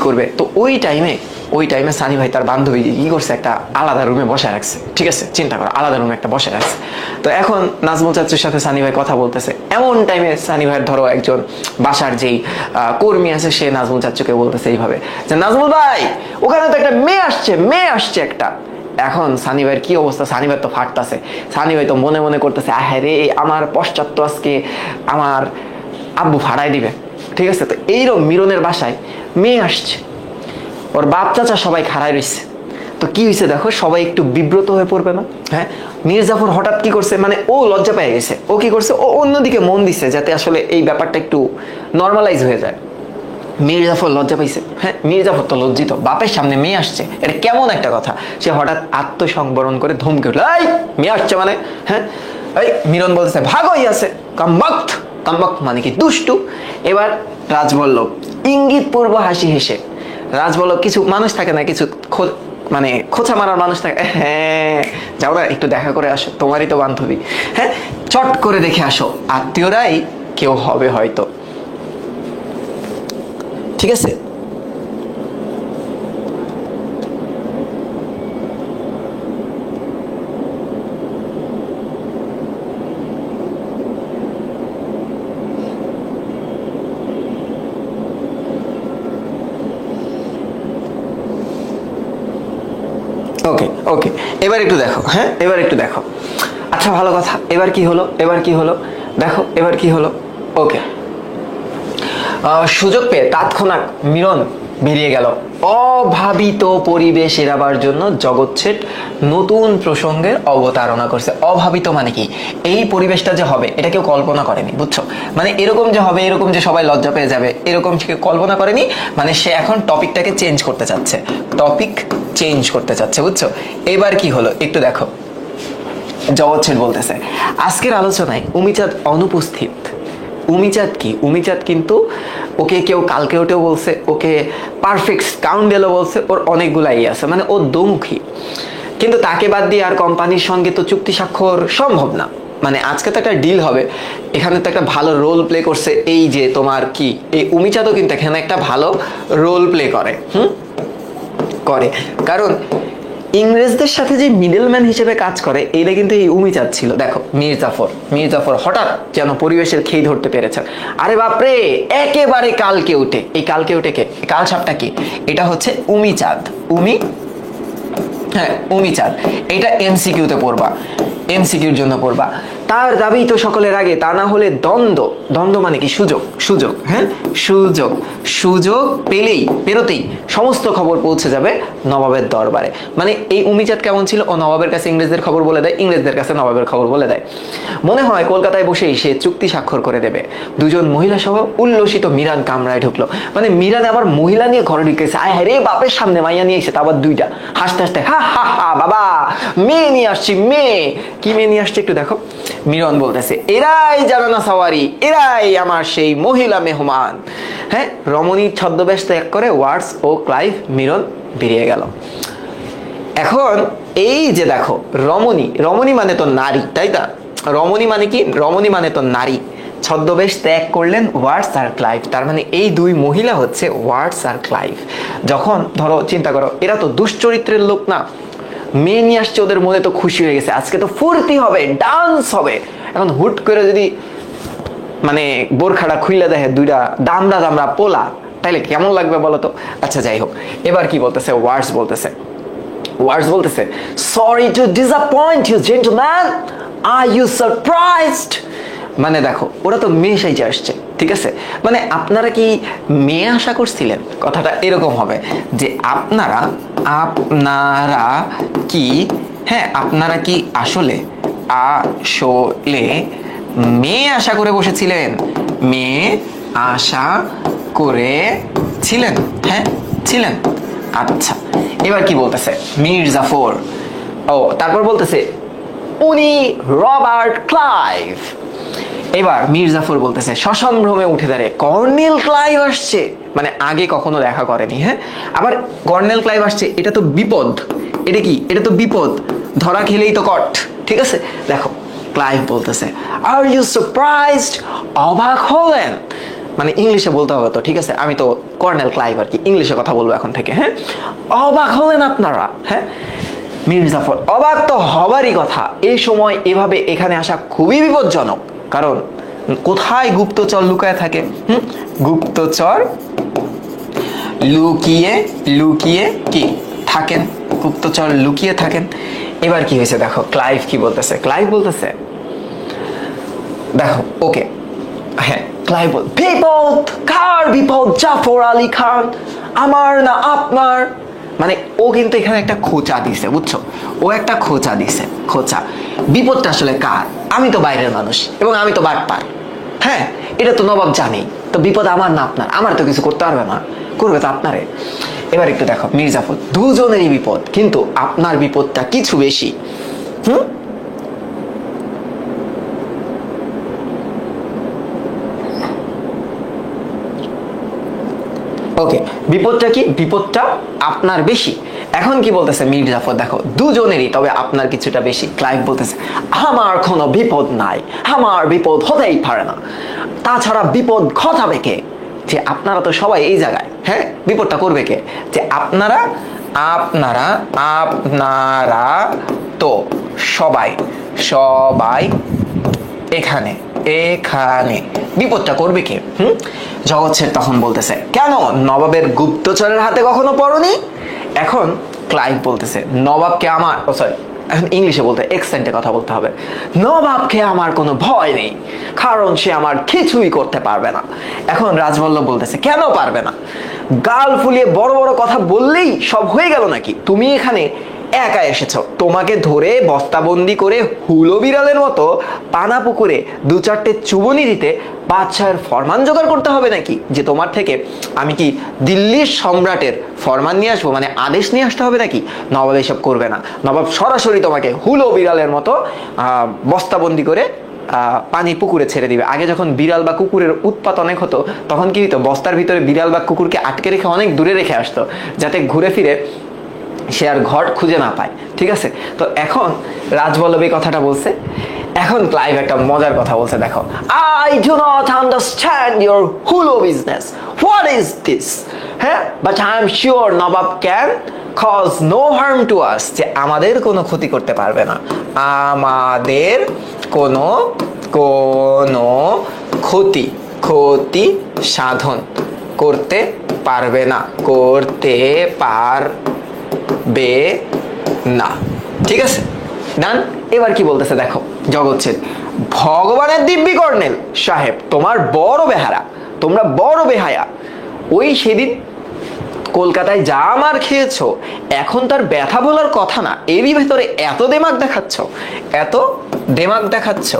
করবে। তো ওই টাইমে সানি ভাই তার বান্ধবী কি করছে, একটা আলাদা রুমে বসে রাখছে, ঠিক আছে। চিন্তা করো, আলাদা রুমে একটা বসে রাখছে। তো এখন নাজমুল চাচ্চুর সাথে সানি ভাই কথা বলতেছে। এমন টাইমে সানি ভাইয়ের ধরো একজন বাসার যেই কর্মী আছে, সে নাজমুল চাচ্চুকে বলতেছে এইভাবে যে নাজমুল ভাই, ওখানে তো একটা মেয়ে আসছে একটা। এখন সানি ভাইয়ের কি অবস্থা? সানি ভাই তো ফাটতাছে। সানি ভাই তো মনে মনে করতেছে, আহে রে আমার পশ্চাৎ তো আজকে আমার আব্বু ফাড়াই দিবে, ঠিক আছে। তো এইরকম মিরনের বাসায় মেয়ে আসছে, ওর বাপ চাচা সবাই খাড়ায় রয়েছে। তো কি হয়েছে দেখো, সবাই একটু বিব্রত হয়ে পড়বে না? হ্যাঁ, মীর জাফর হঠাৎ কি করছে, মানে ও লজ্জা পেয়ে গেছে। ও কি করছে, ও অন্যদিকে মন দিচ্ছে যাতে আসলে এই ব্যাপারটা একটু নর্মালাইজ হয়ে যায়। মীর জাফর লজ্জা পাইছে। হ্যাঁ, মীর জাফর তো লজ্জিত, বাপের সামনে মেয়ে আসছে, এটা কেমন একটা কথা। সে হঠাৎ আত্মসংবরণ করে ধমকে উঠলো, এই মেয়ে আসছে মানে। হ্যাঁ, এই মিরন বলতেছে ভাগই আছে, কামবাক্ত মানে কি দুষ্টু। এবার রাজবল্লভ ইঙ্গিতপূর্ব হাসি হেসে, রাজবল্লভ কিছু মানুষ থাকে না, কিছু মানে খোঁচা মারার মানুষ থাকে, হ্যাঁ যাও না একটু দেখা করে আসো, তোমারই তো বান্ধবী, হ্যাঁ চট করে দেখে আসো, আত্মীয়রাই কেউ হবে হয়তো, ঠিক আছে। ওকে ওকে, এবার একটু দেখো। হ্যাঁ, এবার একটু দেখো। আচ্ছা ভালো কথা, এবার কি হলো দেখো, এবার কি হলো। ওকে, সুযোগ পেয়ে তৎক্ষণাৎ মিরন বেরিয়ে গেল। অভাবিত পরিবেশ এড়াবার জন্য জগৎ শেঠ নতুন প্রসঙ্গের অবতারণা করছে। অভাবিত মানে কি, এই পরিবেশটা যে হবে এটা কেউ কল্পনা করেনি, বুঝছো? মানে এরকম যে হবে, এরকম যে সবাই লজ্জা পেয়ে যাবে, এরকম সে কল্পনা করেনি। মানে সে এখন টপিকটাকে চেঞ্জ করতে চাচ্ছে, বুঝছো? এবার কি হলো একটু দেখো। জগৎ শেঠ বলতেছে আজকের আলোচনায় উমিচাঁদ অনুপস্থিত। উমিচাঁদ কি? উমিচাঁদ কিন্তু ওকে কেউ কালকে ওঠেও বলছে, ওকে পারফেক্ট স্কাউন্ডেলও বলছে, ওর অনেকগুলাই আছে, মানে ও দোমুখী। কিন্তু তাকে বাদ দিয়ে আর কোম্পানির সঙ্গে তো চুক্তি স্বাক্ষর সম্ভব না। মানে আজকে তো একটা ডিল হবে, এখানে তো একটা ভালো রোল প্লে করছে এই যে তোমার কি, এই উমিচাঁদও কিন্তু এখানে একটা ভালো রোল প্লে করে, কারণ ইংরেজদের সাথে যে মিডলম্যান হিসেবে কাজ করে এইটা কিন্তু এই উমিচাঁদ ছিল। দেখো মির জাফর হঠাৎ যেন পরিবেশের খেই ধরতে পেরেছেন। আরে বাপরে, একেবারে কালকে উঠে, এই কালকে উঠে কে, কাল সাপটা কি, এটা হচ্ছে উমিচাঁদ। উমিচাঁদ, এটা এমসিকিউতে পড়বা, এমসিকিউর জন্য পড়বা। তার দাবি তো সকলের আগে, তা না হলে দ্বন্দ্ব মানে কি, সুযোগ। হ্যাঁ, সুযোগ পেরোতেই সমস্ত খবর পৌঁছে যাবে নবাবের দরবারে। মানে এই উমিচাঁদ কেমন ছিল, ও নবাবের কাছে ইংরেজদের খবর বলে দেয়, ইংরেজদের কাছে নবাবের খবর বলে দেয়। মনে হয় কলকাতায় বসেই সে চুক্তি স্বাক্ষর করে দেবে। দুজন মহিলা সহ উল্লসিত মিরান কামরায় ঢুকলো। মানে মিরান আবার মহিলা নিয়ে ঘরে ঢুকেছে, আয় হ্যাঁ রে বাপের সামনে মাইয়া নিয়ে এসে, তা আবার দুইটা, হাসতে হাসতে হা হা হা বাবা মেয়ে নিয়ে আসছি, মেয়ে। কি মেয়ে নিয়ে আসছে একটু দেখো। মিরন বলতেছে এরাই জানানা সাওয়ারি, এরাই আমার সেই মহিলা মেহমান। হ্যাঁ, রমণীর ছদ্মবেশ ত্যাগ করে ওয়াটস ও ক্লাইভ মিরন বেরিয়ে গেল। এখন এই যে দেখো রমণী, রমণী মানে তো নারী, তাই না? রমণী মানে কি? রমণী মানে তো নারী। ছদ্মবেশ ত্যাগ করলেন ওয়াটস আর ক্লাইভ, তার মানে এই দুই মহিলা হচ্ছে ওয়াটস আর ক্লাইভ। যখন ধরো চিন্তা করো, এরা তো দুশ্চরিত্রের লোক না, মেয়ে নিয়ে আসছে, ওদের মনে তো খুশি হয়ে গেছে, আজকে তো ফুর্তি হবে, ডান্স হবে। এখন হুট করে যদি মানে বোরখাটা খুইলা দেখে দুইটা দামড়া দামড়া পোলা, তাইলে কেমন লাগবে বলো তো? আচ্ছা যাই হোক, এবার কি বলতেছে? ওয়াটস বলতেছে, ওয়াটস বলতেছে sorry to disappoint you gentleman, are you surprised. মানে দেখো, ওরা তো মেয়ে সাইজে আসছে, ঠিক আছে? মানে আপনারা কি মেয়ে আশা করছিলেন? কথাটা এরকম হবে যে আপনারা আপনারা কি, হ্যাঁ আপনারা কি আসলে আসলে মেয়ে আশা করে বসেছিলেন? মেয়ে আশা করেছিলেন? হ্যাঁ ছিলেন। আচ্ছা, এবার কি বলতেছে? মির্জাফর, ও তারপর বলতেছে উনি রবার্ট ক্লাইভ। এবার মির্জাফর বলতেছে সসম্ভ্রমে উঠে দাঁড়িয়ে, কর্নেল ক্লাইভ আসছে, মানে আগে কখনো দেখা করেনি। হ্যাঁ, আবার কর্নেল ক্লাইভ আসছে, এটা তো বিপদ। এটা কি? এটা তো বিপদ, ধরা খেলেই তো কট, ঠিক আছে? দেখো ক্লাইভ বলতেছে আর ইউ সারপ্রাইজড, অবাক হলেন। মানে ইংলিশে বলতে হবে তো, ঠিক আছে? আমি তো কর্নেল ক্লাইভ আর কি, ইংলিশে কথা বলবো এখন থেকে। হ্যাঁ, অবাক হলেন আপনারা? হ্যাঁ, মির্জাফর অবাক তো হবারই কথা, এই সময় এভাবে এখানে আসা খুবই বিপজ্জনক, কারণ কোথায় গুপ্তচর লুকায় থাকে? গুপ্তচর লুকিয়ে লুকিয়ে কি থাকেন? গুপ্তচর লুকিয়ে থাকেন। এবার কি হয়েছে দেখো, ক্লাইভ কি বলতেছে? ক্লাইভ বলতেছে দেখো, ওকে হ্যাঁ, ক্লাইভ বল বিপদ, কার বিপদ? জাফর আলী খান, আমার না আপনার। মানে ও কিন্তু এখানে একটা খোঁচা দিছে, বুঝছো? ও একটা খোঁচা দিছে, খোঁচা। বিপদটা আসলে কার? আমি তো বাইরের মানুষ এবং আমি তো বাটপার। হ্যাঁ, এটা তো নবাব জানেই, তো বিপদ আমার না আপনার? আমার তো কিছু করতে পারবে না, করবে তো আপনারে। এবার একটু দেখো, মির্জাফর দুজনেরই বিপদ, কিন্তু আপনার বিপদটা কিছু বেশি। ওকে, বিপদটা কি? বিপদটা আপনার বেশি। এখন কি বলতেছে মির্জাফর? দেখো দুজনেরই, তবে আপনার কিছুটা বেশি। ক্লাইভ বলতেছে আমার কোনো বিপদ নাই, আমার বিপদ হতেই পারে না, তাছাড়া বিপদ ঘটাবে কে? যে আপনারা তো সবাই এই জায়গায়, হ্যাঁ বিপদটা করবে কে? যে আপনারা আপনারা আপনারা তো সবাই সবাই এখানে এখানে, বিপদটা করবে কে? জগৎ তখন বলতেছে কেন নবাবের গুপ্তচরের হাতে কখনো পড়নি? এখন ক্লাইভ বলতেছে নবাবকে আমার, সরি এখন ইংলিশে বলতে এক্সেন্টে কথা বলতে হবে, নবাবকে আমার কোনো ভয় নেই, কারণ সে আমার কিছুই করতে পারবে না। এখন রাজবল্লভ বলতেছে কেন পারবে না? গাল ফুলিয়ে বড় বড় কথা বললেই সব হয়ে গেল নাকি? তুমি এখানে একা এসেছ, তোমাকে ধরে বস্তাবন্দি করে হুলো বিড়ালের মতো পানা পুকুরে দু চারটে চুবনি দিতে বাদশাহের ফরমান জোগাড় করতে হবে নাকি? যে তোমার থেকে আমি কি দিল্লির সম্রাটের ফরমান নিয়ে আসবো, মানে আদেশ নিয়ে আসতে হবে নাকি? নবাব এসব করবে না, নবাব সরাসরি তোমাকে হুলো বিড়ালের মতো বস্তাবন্দি করে পানি পুকুরে ছেড়ে দিবে। আগে যখন বিড়াল বা কুকুরের উৎপাত অনেক হতো, তখন কি হতো? বস্তার ভিতরে বিড়াল বা কুকুরকে আটকে রেখে অনেক দূরে রেখে আসতো, যাতে ঘুরে ফিরে সে আর ঘর খুঁজে না পায়, ঠিক আছে? তো এখন রাজবল্লভ এই কথাটা বলছে। এখন ক্লাইভ একটা মজার কথা বলছে, দেখো I do not understand your hulu business, what is this? হ্যাঁ, but I am sure Nawab can cause no harm to us, যে আমাদের কোনো ক্ষতি করতে পারবে না, আমাদের কোনো কোনো ক্ষতি ক্ষতি সাধন করতে পারবে না, করতে পারবে না, ঠিক আছে ডান। এবার কি বলতেছে দেখো জগৎছেদ, ভগবানের দিব্যি কর্নেল সাহেব তোমার বড় বেহারা, তোমরা বড় বেহায়া। ওই সেদিন কলকাতায় যা মার খেয়েছো, এখন তার ব্যথা বলার কথা না, এরই ভেতরে এত দেমাগ দেখাচ্ছ, এত দেমাগ দেখাচ্ছ।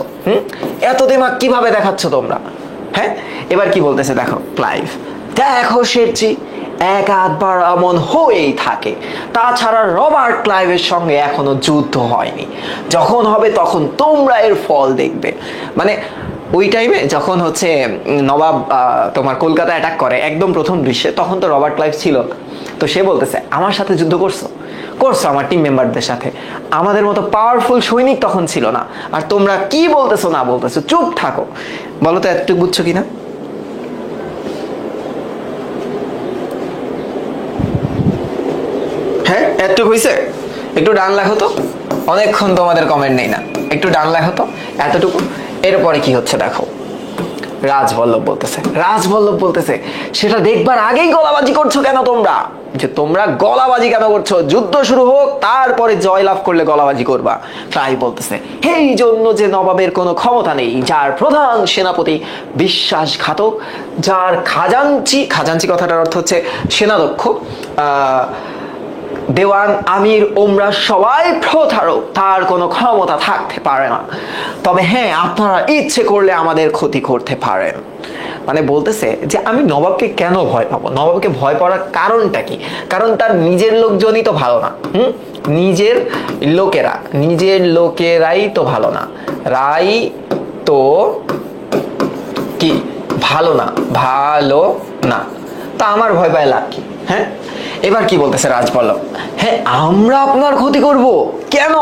এত দেমাগ কিভাবে দেখাচ্ছ তোমরা? হ্যাঁ, এবার কি বলতেছে দেখো ক্লাইভ, দেখো শেঠজি এক আধবার এমন হয়েই থাকে। তাছাড়া রবার্ট ক্লাইভের সঙ্গে এখনো যুদ্ধ হয়নি, যখন হবে তখন তোমরা এর ফল দেখবে। মানে ওই টাইমে যখন হচ্ছে নবাব তোমার কলকাতা অ্যাটাক করে একদম প্রথম দৃশ্যে, তখন তো রবার্ট ক্লাইভ ছিল। তো সে বলতেছে আমার সাথে যুদ্ধ করছো আমার টিম মেম্বারদের সাথে, আমাদের মতো পাওয়ারফুল সৈনিক তখন ছিল না, আর তোমরা কি বলতেছো না বলতেছো, চুপ থাকো। বলো তো এতটুকু বুঝছো কিনা? হ্যাঁ এতটুকু হয়েছে? একটু ডান লেখো তো, অনেকক্ষণ তোমাদের কমেন্ট নেই না, একটু ডান লেখো তো এতটুকু। এরপরে কি হচ্ছে দেখো, রাজবল্লভ বলতেছে সেটা দেখবার আগেই গলাবাজি করছো কেন তোমরা? যে তোমরা গলাবাজি কেন করছো? যুদ্ধ শুরু হোক, তারপরে জয়লাভ করলে গলাবাজি করবা। তাই বলতেছে এই জন্য যে নবাবের কোনো ক্ষমতা নেই, যার প্রধান সেনাপতি বিশ্বাসঘাতক, যার খাজাঞ্চি কথাটার অর্থ হচ্ছে সেনাধ্যক্ষ, দেওয়ান, আমির, ওমরা সবাই প্রতারক, তার কোনো ক্ষমতা থাকতে পারে না। তবে হ্যাঁ, আপনারা ইচ্ছে করলে আমাদের ক্ষতি করতে পারেন। মানে বলতেছে যে আমি নবাবকে কেন ভয় পাবো, নবাবকে ভয় পাওয়ার কারণটা কি? কারণ তার নিজের লোকজনই তো ভালো না। নিজের লোকেরাই তো ভালো না, রাই তো কি ভালো না, তা আমার ভয় পায় লাভ কি? হ্যাঁ, এবার কি বলতেছে রাজবল্লভ, হ্যাঁ আমরা আপনার ক্ষতি করব কেন?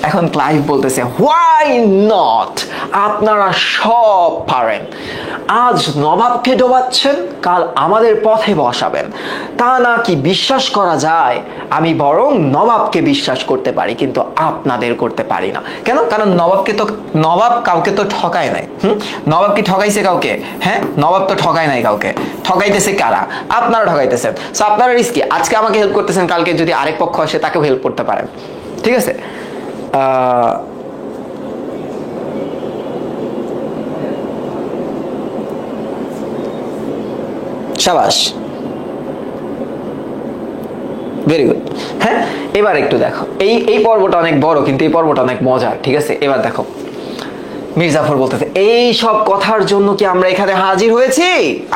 এখন ক্লাইভ বলতেছে হোয়াই নট, আপনারা সব পারেন। আজ নবাবকে ডোবাচ্ছেন, কাল আমাদের পথে বসাবেন, তা নাকি বিশ্বাস করা যায়? আমি বরং নবাবকে বিশ্বাস করতে পারি, কিন্তু আপনাদের করতে পারি না। কেন? কারণ নবাব কাউকে তো ঠকায় নাই। নবাব কি ঠকাইছে কাউকে? হ্যাঁ, নবাব তো ঠকায় নাই কাউকে। ঠকাইতেছে কারা? আপনারা ঠকাইতেছেন। সো আপনারা রিস্কি, আজকে আমাকে হেল্প করতেছেন, কালকে যদি আরেক পক্ষ আসে তাকেও হেল্প করতে পারেন। ঠিক আছে? শাবাশ, ভেরি গুড। হ্যাঁ, এবার একটু দেখো, এই পর্বটা অনেক বড়, কিন্তু এই পর্বটা অনেক মজার। ঠিক আছে, এবার দেখো মির্জাফর বলতেছে এই সব কথার জন্য কি আমরা এখানে হাজির হয়েছি?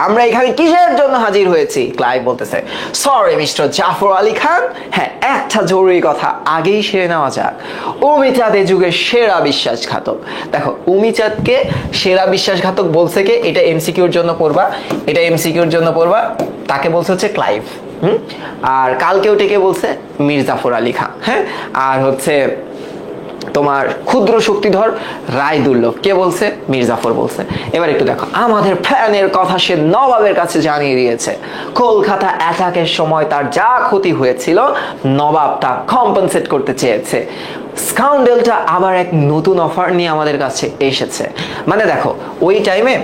আমরা এখানে কিসের জন্য হাজির হয়েছি? ক্লাইভ বলতেছে সরি মিস্টার জাফর আলী খান, হ্যাঁ একটা জরুরি কথা আগেই সেরে নেওয়া যাক। উমিচাঁদ এ যুগের সেরা বিশ্বাসঘাতক। দেখো উমিচাঁদকে সেরা বিশ্বাসঘাতক বলছে কে? এটা এমসিকিউর জন্য পড়বা, তাকে বলছে হচ্ছে ক্লাইভ। আর কালকেও টেকে বলছে মীর জাফর আলী খান। হ্যাঁ, আর হচ্ছে তোমার ক্ষুদ্র শক্তিধর রায় দুর্লভ কে বলছে? মীর জাফর বলছে। এবার একটু দেখো, আমাদের প্ল্যানের কথা সে নবাবের কাছে জানিয়ে দিয়েছে। কলকাতা অ্যাটাকের সময় তার যা ক্ষতি হয়েছিল নবাব তা কম্পেনসেট করতে চেয়েছে। স্কাউন্ডেলটা আবার এক নতুন অফার নিয়ে আমাদের কাছে এসেছে। মানে দেখো ওই টাইমে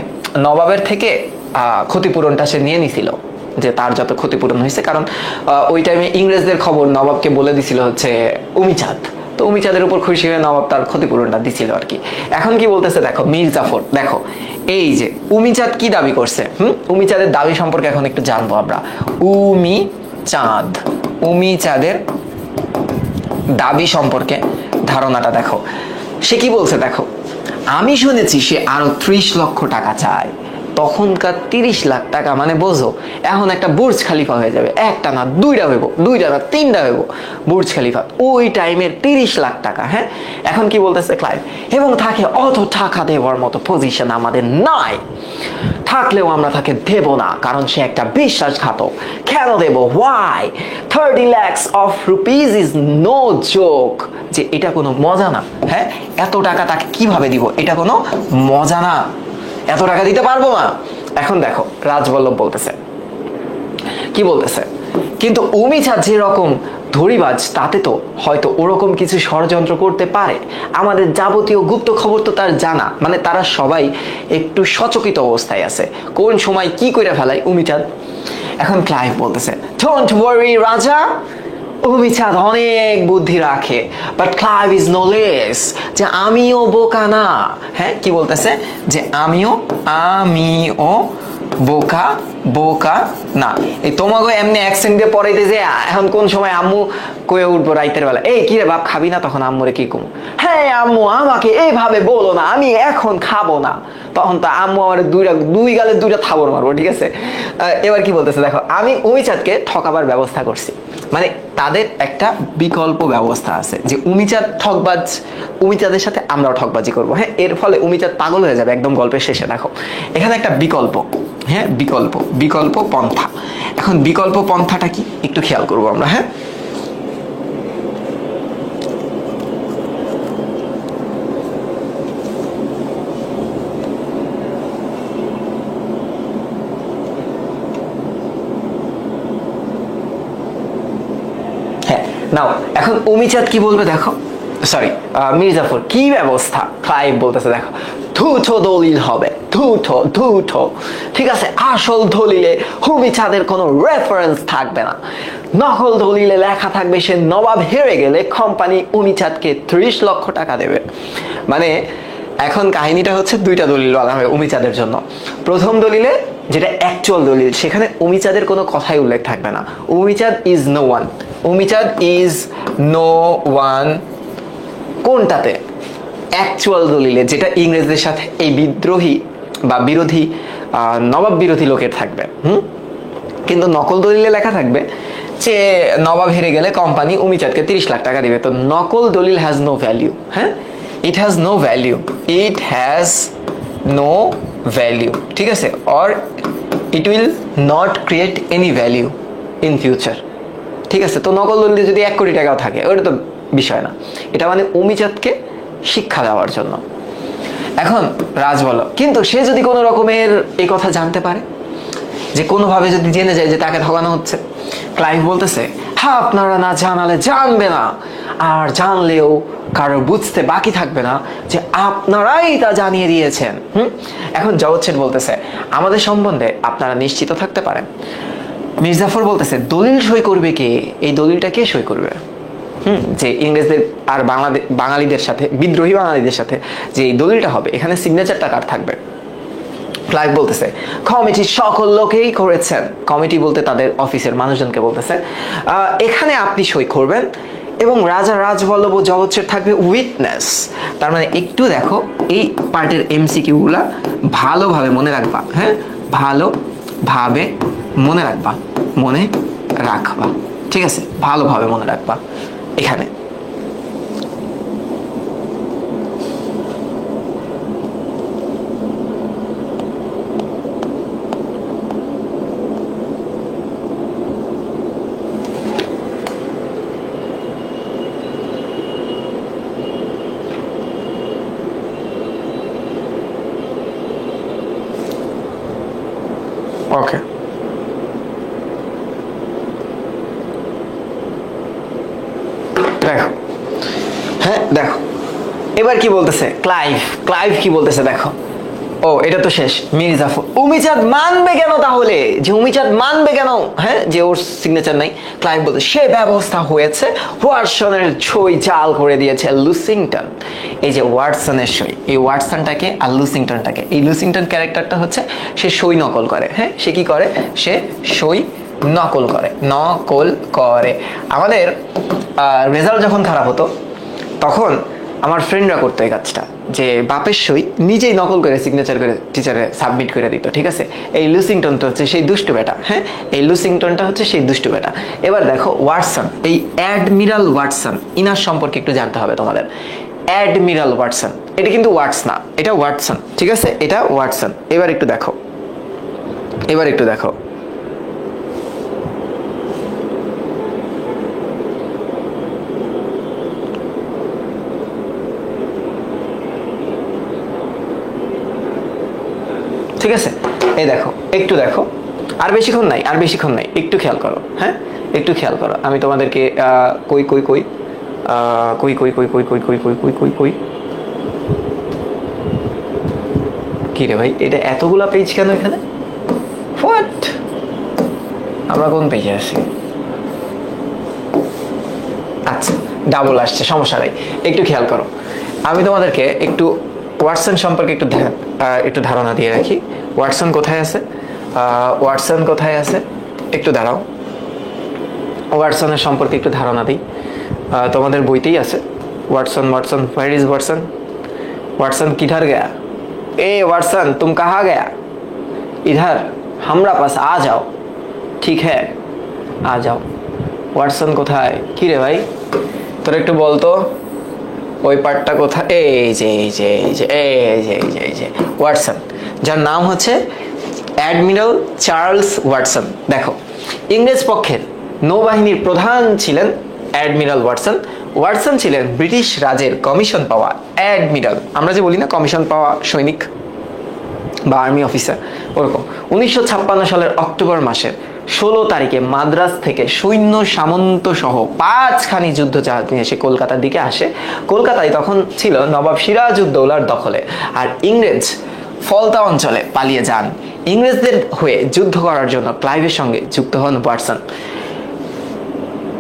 নবাবের থেকে ক্ষতিপূরণটা সে নিয়ে নিছিল, যে তার যত ক্ষতিপূরণ হয়েছে। কারণ ওই টাইমে ইংরেজদের খবর নবাবকে বলে দিছিল হচ্ছে উমিচাঁদ, তো উমিচাঁদের উপর খুশি হয়ে নবাব তার ক্ষতিপূরণটা দিছিল আর কি। এখন কি বলতেছে দেখো মীর জাফর, দেখো এই যে উমিচাঁদ কি দাবি করছে, উমিচাঁদের দাবি সম্পর্কে এখন একটু জানবো আমরা। উমিচাঁদের দাবি সম্পর্কে ধারণাটা দেখো। সে কি বলছে দেখো, আমি শুনেছি সে আরো 30 লক্ষ টাকা চায়। তখনকার 30 লাখ টাকা মানে বোঝো এখন একটা বুর্জ খালিফা হয়ে যাবে। একটা না দুইটা হইব, দুইটা না তিনটা হইব বুর্জ খালিফা। ওই টাইমের 30 লাখ টাকা। হ্যাঁ, এখন কি বলতেছে ক্লাইভ, এবং তাকে অত টাকা দেওয়ার মতো পজিশন আমাদের নাই। থাকলেও আমরা তাকে দেব না, কারণ সে একটা বিশ্বাসঘাতক। কেন দেব? Why 30 lakhs of rupees is no joke, যে এটা কোনো মজা না। হ্যাঁ, এত টাকা তাকে কিভাবে দিব? এটা কোনো মজা না, এত টাকা দিতে পারবো না। এখন দেখো রাজবল্লভ বলতেছে, কি বলতেছে, কিন্তু উমিচাঁদ যেরকম ধরিবাজ তাতে তো হয়তো ওরকম কিছু ষড়যন্ত্র করতে পারে। আমাদের যাবতীয় গুপ্ত খবর তো তার জানা, মানে তারা সবাই একটু সচকিত অবস্থায় আছে, কোন সময় কি করে ফেলায় উমিচাঁদ। এখন ক্লাইভ বলতেছে ডোন্ট ওয়ারি রাজা, উমিচাঁদ অনেক বুদ্ধি রাখে, but Clive is no less, যে আমিও বোকা না। হ্যাঁ, কি বলতেছে যে আমিও বোকা বোকা না, এই তোমাকে এমনি অ্যাকসেন্ট দিয়ে পড়াইতে যে এখন কোন সময় আম্মু কয়ে উঠবো রাইতের বেলা, এই কি রে বাপ খাবি না, তখন আম্মুরে কি কম, হ্যাঁ আম্মু আমাকে এইভাবে বলো না, আমি এখন খাবো না, তখন তো আম্মু আমার দুই গালে দুইটা থাবর মারবো, ঠিক আছে। এবার কি বলতেছে দেখো, আমি উমিচাঁদকে ঠকাবার ব্যবস্থা করছি, মানে তাদের একটা বিকল্প ব্যবস্থা আছে যে উমিচাঁদ ঠকবাজ, উমিচাঁদের সাথে আমরাও ঠকবাজি করবো, হ্যাঁ, এর ফলে উমিচাঁদ পাগল হয়ে যাবে একদম গল্পের শেষে। দেখো এখানে একটা বিকল্প, হ্যাঁ বিকল্প পন্থা। এখন বিকল্প পন্থাটা কি একটু খেয়াল করবো আমরা, হ্যাঁ। নাও এখন উমিচাঁদ কি বলবে দেখো, সরি মির্জাফর কি ব্যবস্থা, ক্লাইভ বলতেছে দেখো ধুঠো দলিল হবে, ধুঠো, ঠিক আছে, আসল দলিলে উমিচাঁদের কোনো রেফারেন্স থাকবে না, নকল দলিলে লেখা থাকবে সে নবাব হেরে গেলে কোম্পানি উমিচাঁদকে 30 লক্ষ টাকা দেবে। মানে এখন কাহিনীটা হচ্ছে দুইটা দলিল বলা হয় উমিচাঁদের জন্য। প্রথম দলিলে যেটা অ্যাকচুয়াল দলিল, সেখানে উমিচাঁদের কোনো কথাই উল্লেখ থাকবে না, Umichand is no one, Umichand is no one. কোনটাতে? অ্যাকচুয়াল দলিলে, যেটা ইংরেজদের সাথে এই বিদ্রোহী বা বিরোধী নবাব বিরোধী লোকের থাকবে। কিন্তু নকল দলিলে লেখা থাকবে যে নবাব হেরে গেলে কোম্পানি উমিচাঁদকে 30 লাখ টাকা দিবে। তো নকল দলিল হ্যাজ নো ভ্যালিউ, হ্যাঁ, it has no value, it has no value, ঠিক আছে, or it will not create any value in future, ঠিক আছে। তো নকল দলিলে যদি 1 কোটি টাকাও থাকে ওটা তো বিষয় না, এটা মানে উমিচাঁদকে শিক্ষা দেওয়ার জন্য। এখন রাজ বলো, কিন্তু সে যদি কোনো রকমের এই কথা জানতে পারে, যে কোনোভাবে যদি জেনে যায় যে তাকে ঠকানো হচ্ছে, ক্লাইভ বলতেছে হ্যাঁ আপনারা না জানালে জানবে না, আর জানলেও কারো বুঝতে বাকি থাকবে না যে আপনারাই তা জানিয়ে দিয়েছেন। এখন জগৎ শেঠ বলতেছে আমাদের সম্বন্ধে আপনারা নিশ্চিত থাকতে পারেন। মির্জাফর বলতেছে দলিল সই করবে কে, এই দলিলটা কে সই করবে? যে ইংরেজদের আর বাঙালিদের সাথে, বিদ্রোহী বাঙালিদের সাথে যে এই দলিলটা হবে, এখানে সিগনেচারটা কার থাকবে? ক্লাইভ বলতেছে কমিটির সকল লোকেই করেছেন, কমিটি বলতে তাদের অফিসের মানুষজনকে বলতেছে, এখানে আপনি সই করবেন এবং রাজা রাজবল্লভ ও জগৎ শেঠ থাকবে উইটনেস। তার মানে একটু দেখো এই পার্টের এমসিকিউ গুলা ভালোভাবে মনে রাখবা, হ্যাঁ, ভালোভাবে মনে রাখবা, ঠিক আছে, ভালোভাবে মনে রাখবা। এখানে ওকে, দেখো, হ্যাঁ দেখো এবার কি বলতেছে ক্লাইভ কি বলতেছে দেখো। ও এটা তো শেষ। মির্জাফর উমিচাঁদ মানবে কেন তাহলে, যে উমিচাঁদ মানবে কেন, হ্যাঁ, যে ওর সিগনেচার নাই? ক্লাইভ বলতে সে ব্যবস্থা হয়েছে, ওয়াটসনের সই জাল করে দিয়েছে লুসিংটন। এই যে ওয়াটসনের সই, এই ওয়াটসনটাকে আর লুসিংটনটাকে, এই লুসিংটন ক্যারেক্টারটা হচ্ছে সে সই নকল করে, হ্যাঁ, সে কি করে, সে সই নকল করে। আমাদের রেজাল্ট যখন খারাপ হতো তখন আমার ফ্রেন্ডরা করতো এই কাজটা, যে বাপের সই নিজেই নকল করে সিগনেচার করে টিচারে সাবমিট করে দিত, ঠিক আছে। এই লুসিংটন তো হচ্ছে সেই দুষ্টু বেটা, হ্যাঁ, এই লুসিংটনটা হচ্ছে সেই দুষ্টু বেটা। এবার দেখো ওয়াটসন, এই অ্যাডমিরাল ওয়াটসন, ইনার সম্পর্কে একটু জানতে হবে তোমাদের। অ্যাডমিরাল ওয়াটসন, এটা কিন্তু ওয়াটস না, এটা ওয়াটসন, ঠিক আছে, এটা ওয়াটসন। এবার একটু দেখো ঠিক আছে, এই দেখো, একটু দেখো, আর বেশিক্ষণ নাই, একটু খেয়াল করো, হ্যাঁ, একটু খেয়াল করো। আমি তোমাদেরকে কই কি রে ভাই, এটা এতগুলা পেজ কেন এখানে? হোয়াট, আমরা কোন পেজে আছি? আচ্ছা ডাবল আসছে, সমস্যা নাই, একটু খেয়াল করো। আমি তোমাদেরকে একটু ওয়াটসন সম্পর্কে একটু ধারণা দিয়ে রাখি। ওয়াটসন কোথায় আছে? ওয়াটসন কোথায় আছে, একটু দাঁড়াও, ওয়াটসনের সম্পর্কে একটু ধারণা দিই। তোমাদের বইতেই আছে Watson. Watson where is Watson? Watson किधर गया? ए वाटसन तुम कहाँ गया? इधर हमरा पास आ जाओ, ठीक है आ जाओ। वाटसन কোথায়? কি রে ভাই তোর একটু বল তো ওই পার্টটা কোথায়? এই যে এই যে এই যে এই যে এই যে এই যে ওয়াটসন, যার নাম হচ্ছে অ্যাডমিরাল চার্লস ওয়াটসন। দেখো ইংরেজ পক্ষের নৌবাহিনীর প্রধান ছিলেন অ্যাডমিরাল ওয়াটসন। ওয়াটসন ছিলেন ব্রিটিশ রাজের কমিশন পাওয়া অ্যাডমিরাল, আমরা যে বলি না কমিশন পাওয়া সৈনিক বা আর্মি অফিসার, ওরকম। 1956 সালের অক্টোবর মাসের 16 তারিখে মাদ্রাজ থেকে সৈন্য সামন্ত সহ 5খানি যুদ্ধ জাহাজ নিয়ে এসে কলকাতার দিকে আসে। কলকাতায় তখন ছিল নবাব সিরাজউদ্দৌলার দখলে, আর ইংরেজ ফলতা অঞ্চলে পালিয়ে যান। ইংরেজদের হয়ে যুদ্ধ করার জন্য ক্লাইভের সঙ্গে যুক্ত হন ওয়াটসন।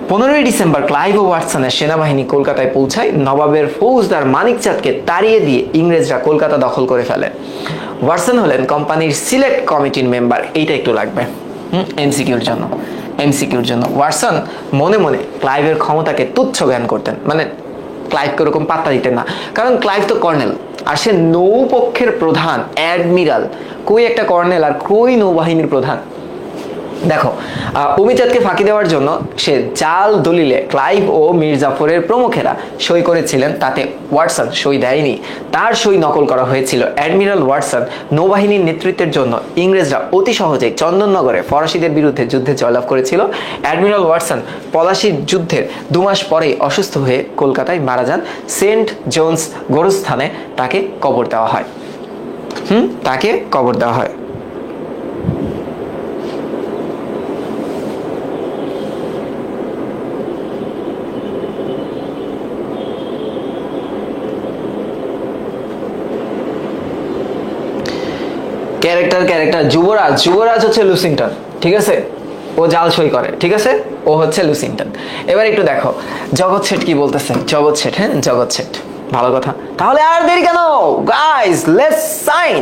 15 ডিসেম্বর ক্লাইভ ও ওয়াটসনের সেনাবাহিনী কলকাতায় পৌঁছায়। নবাবের ফৌজদার মানিকচাঁদকে তাড়িয়ে দিয়ে ইংরেজরা কলকাতা দখল করে ফেলে। ওয়াটসন হলেন কোম্পানির সিলেক্ট কমিটির মেম্বার। এইটা একটু লাগবে এমসিকিউর জন্য। এমসিকিউর জন্য ওয়াটসন মনে মনে ক্লাইভের ক্ষমতাকে তুচ্ছ জ্ঞান করতেন, মানে ক্লাইভকে ওরকম পাত্তা দিতেন না, কারণ ক্লাইভ তো কর্নেল আর সে নৌপক্ষের প্রধান অ্যাডমিরাল। কই একটা কর্নেল আর কই নৌবাহিনীর প্রধান। দেখো অমিচাঁদকে ফাঁকি দেওয়ার জন্য সে জাল দলিলে ক্লাইভ ও মীর জাফরের প্রমুখেরা সই করেছিলেন, তাতে ওয়াটসন সই দেয়নি, তার সই নকল করা হয়েছিল। অ্যাডমিরাল ওয়াটসন নৌবাহিনীর নেতৃত্বের জন্য ইংরেজরা অতি সহজেই চন্দননগরে ফরাসিদের বিরুদ্ধে যুদ্ধে জয়লাভ করেছিল। অ্যাডমিরাল ওয়াটসন পলাশির যুদ্ধের 2 মাস পরেই অসুস্থ হয়ে কলকাতায় মারা যান। সেন্ট জোন্স গোরস্থানে তাকে কবর দেওয়া হয়। তাকে কবর দেওয়া হয়। ক্যারেক্টার যুবরাজ। যুবরাজ হচ্ছে লুসিংটন, ঠিক আছে, ও জাল সই করে, ঠিক আছে, ও হচ্ছে লুসিংটন। এবার একটু দেখো জগৎ শেঠ কি বলতেছে। জগৎ শেঠ, হ্যাঁ জগৎ শেঠ, ভালো কথা। তাহলে আর দেরি কেন গাইস, লেটস সাইন।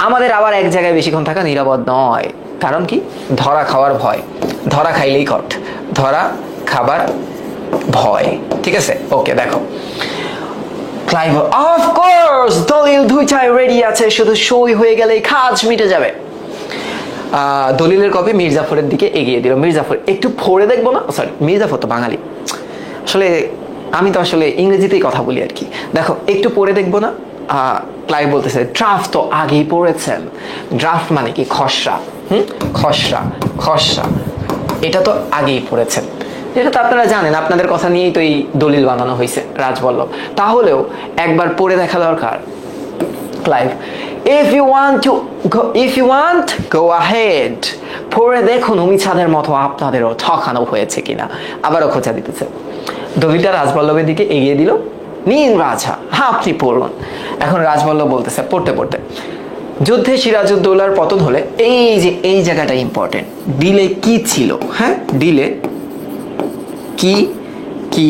আমাদের আবার এক জায়গায় বেশিক্ষণ থাকা নিরাপদ নয়, কারণ কি? ধরা খাওয়ার ভয়। ধরা খাইলেই কট, ধরা খাবার ভয়, ঠিক আছে। ওকে দেখো ক্লাইভ, অফ কোর্স দলিল দুইটাই রেডি আছে, শুধু সই হয়ে গেলেই কাজ মিটে যাবে। দলিলের কপি মীর জাফরের দিকে এগিয়ে দিল। মীর জাফর একটু পড়ে দেখবো না, সরি মীর জাফর তো বাঙালি, আসলে আমি তো আসলে ইংরেজিতেই কথা বলি আর কি। দেখো একটু পড়ে দেখবো না। ক্লাইভ বলতেছে ড্রাফট তো আগেই পড়েছেন। ড্রাফট মানে কি? খসড়া। খসড়া, খসড়া, এটা তো আগেই পড়েছেন। এটা তো আপনারা জানেন, আপনাদের কথা নিয়েই তো এই দলিল বানানো হয়েছে রাজবল্লভ। তাহলেও একবার পড়ে দেখা দরকার। Clive, if you want go ahead, পড়ে দেখুন অমিচাঁদের মতো আপনাদেরও ঠকানো হয়েছে কিনা। আবারও খোঁচা দিতেছে। দলিলটা রাজবল্লভের দিকে এগিয়ে দিল। নিন রাজা, আপনি পড়ুন। এখন রাজবল্লভ বলতেছে পড়তে পড়তে, যুদ্ধে সিরাজউদ্দৌলার পতন হলে এই যে এই জায়গাটা ইম্পর্টেন্ট, ডিলে কি ছিল? হ্যাঁ ডিলে কি কি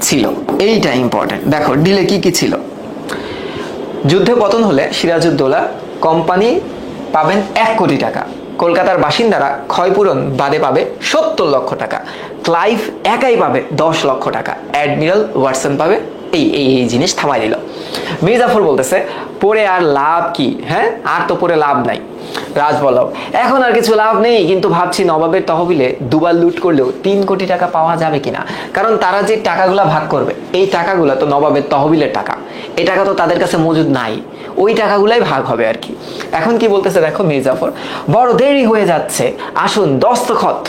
ছিল, এইটা ইম্পর্টেন্ট। দেখো ডিলে কি কি ছিল। যুদ্ধে পতন হলে সিরাজউদ্দৌলা কোম্পানি পাবেন 1 কোটি টাকা। কলকাতার বাসিন্দারা ক্ষয়পূরণ বাদে পাবে 70 লক্ষ টাকা। ক্লাইভ একাই পাবে 10 লক্ষ টাকা। অ্যাডমিরাল ওয়াটসন পাবে এই এই জিনিস থামাই দিল। মীর জাফর বলতেছে পরে আর লাভ কি? হ্যাঁ আর তো পরে লাভ নাই। রাজবল্লভ, এখন আর কিছু লাভ নেই, কিন্তু ভাবছি নবাবের তহবিলে দুবার লুট করলেও 3 কোটি টাকা পাওয়া যাবে কিনা, কারণ তারা যে টাকাগুলা ভাগ করবে এই টাকাগুলো তো নবাবের তহবিলের টাকা, এই টাকা তো তাদের কাছে মজুদ নাই, ওই টাকাগুলাই ভাগ হবে আর কি। এখন কি বলতেছে দেখো মীর জাফর, বড় দেরি হয়ে যাচ্ছে, আসুন দস্তখত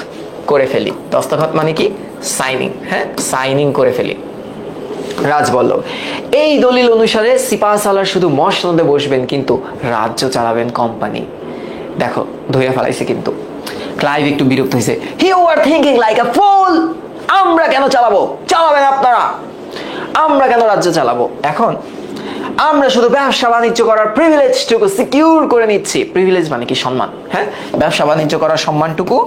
করে ফেলি। দস্তখত মানে কি? সাইনিং। হ্যাঁ সাইনিং করে ফেলি। রাজবল্লভ, এই দলিল অনুসারে সিপাহসালার শুধু মসনদে বসবেন, কিন্তু রাজ্য চালাবেন কোম্পানি। দেখো ধইয়া ফেলাইছে কিন্তু। ক্লাইভ একটু বিরক্ত হয়েছে। You are thinking like a fool. আমরা কেন চালাবো? চালাবেন আপনারা। আমরা কেন রাজ্য চালাবো? এখন আমরা শুধু ব্যবসা বাণিজ্য করার প্রিভিলেজটুকু সিকিউর করে নিচ্ছি। প্রিভিলেজ মানে কি? সম্মান। হ্যাঁ ব্যবসা বাণিজ্য করার সম্মানটুকু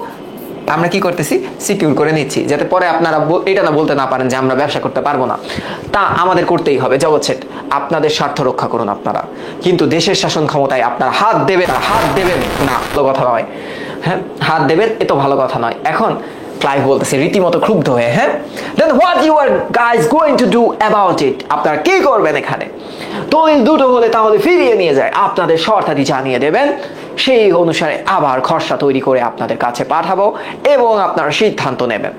আমরা কি করতেছি, সিকিউর করে নিচ্ছি, যাতে পরে আপনারা এটা না বলতে না পারেন যে আমরা ব্যবসা করতে পারবো না। তা আমাদের করতেই হবে। জগৎ শেঠ, আপনাদের স্বার্থ রক্ষা করুন আপনারা, কিন্তু দেশের শাসন ক্ষমতায় আপনারা হাত দেবেন না, ভালো কথা নয়। হ্যাঁ, হাত দেবেন এ তো ভালো কথা নয়। এখন ক্লাইভ বলতেছে রীতিমতো ক্ষুব্ধ হয়ে, হ্যাঁ, then what you are guys going to do about it, আপনারা কি করবেন এখানে? দলিল দুটো হলে তাহলে ফিরিয়ে নিয়ে যায়, আপনাদের শর্তাদি জানিয়ে দেবেন, সেই অনুসারে আবার খসড়া তৈরি করে আপনাদের কাছে পাঠাবো এবং আপনারা সিদ্ধান্ত নেবেন।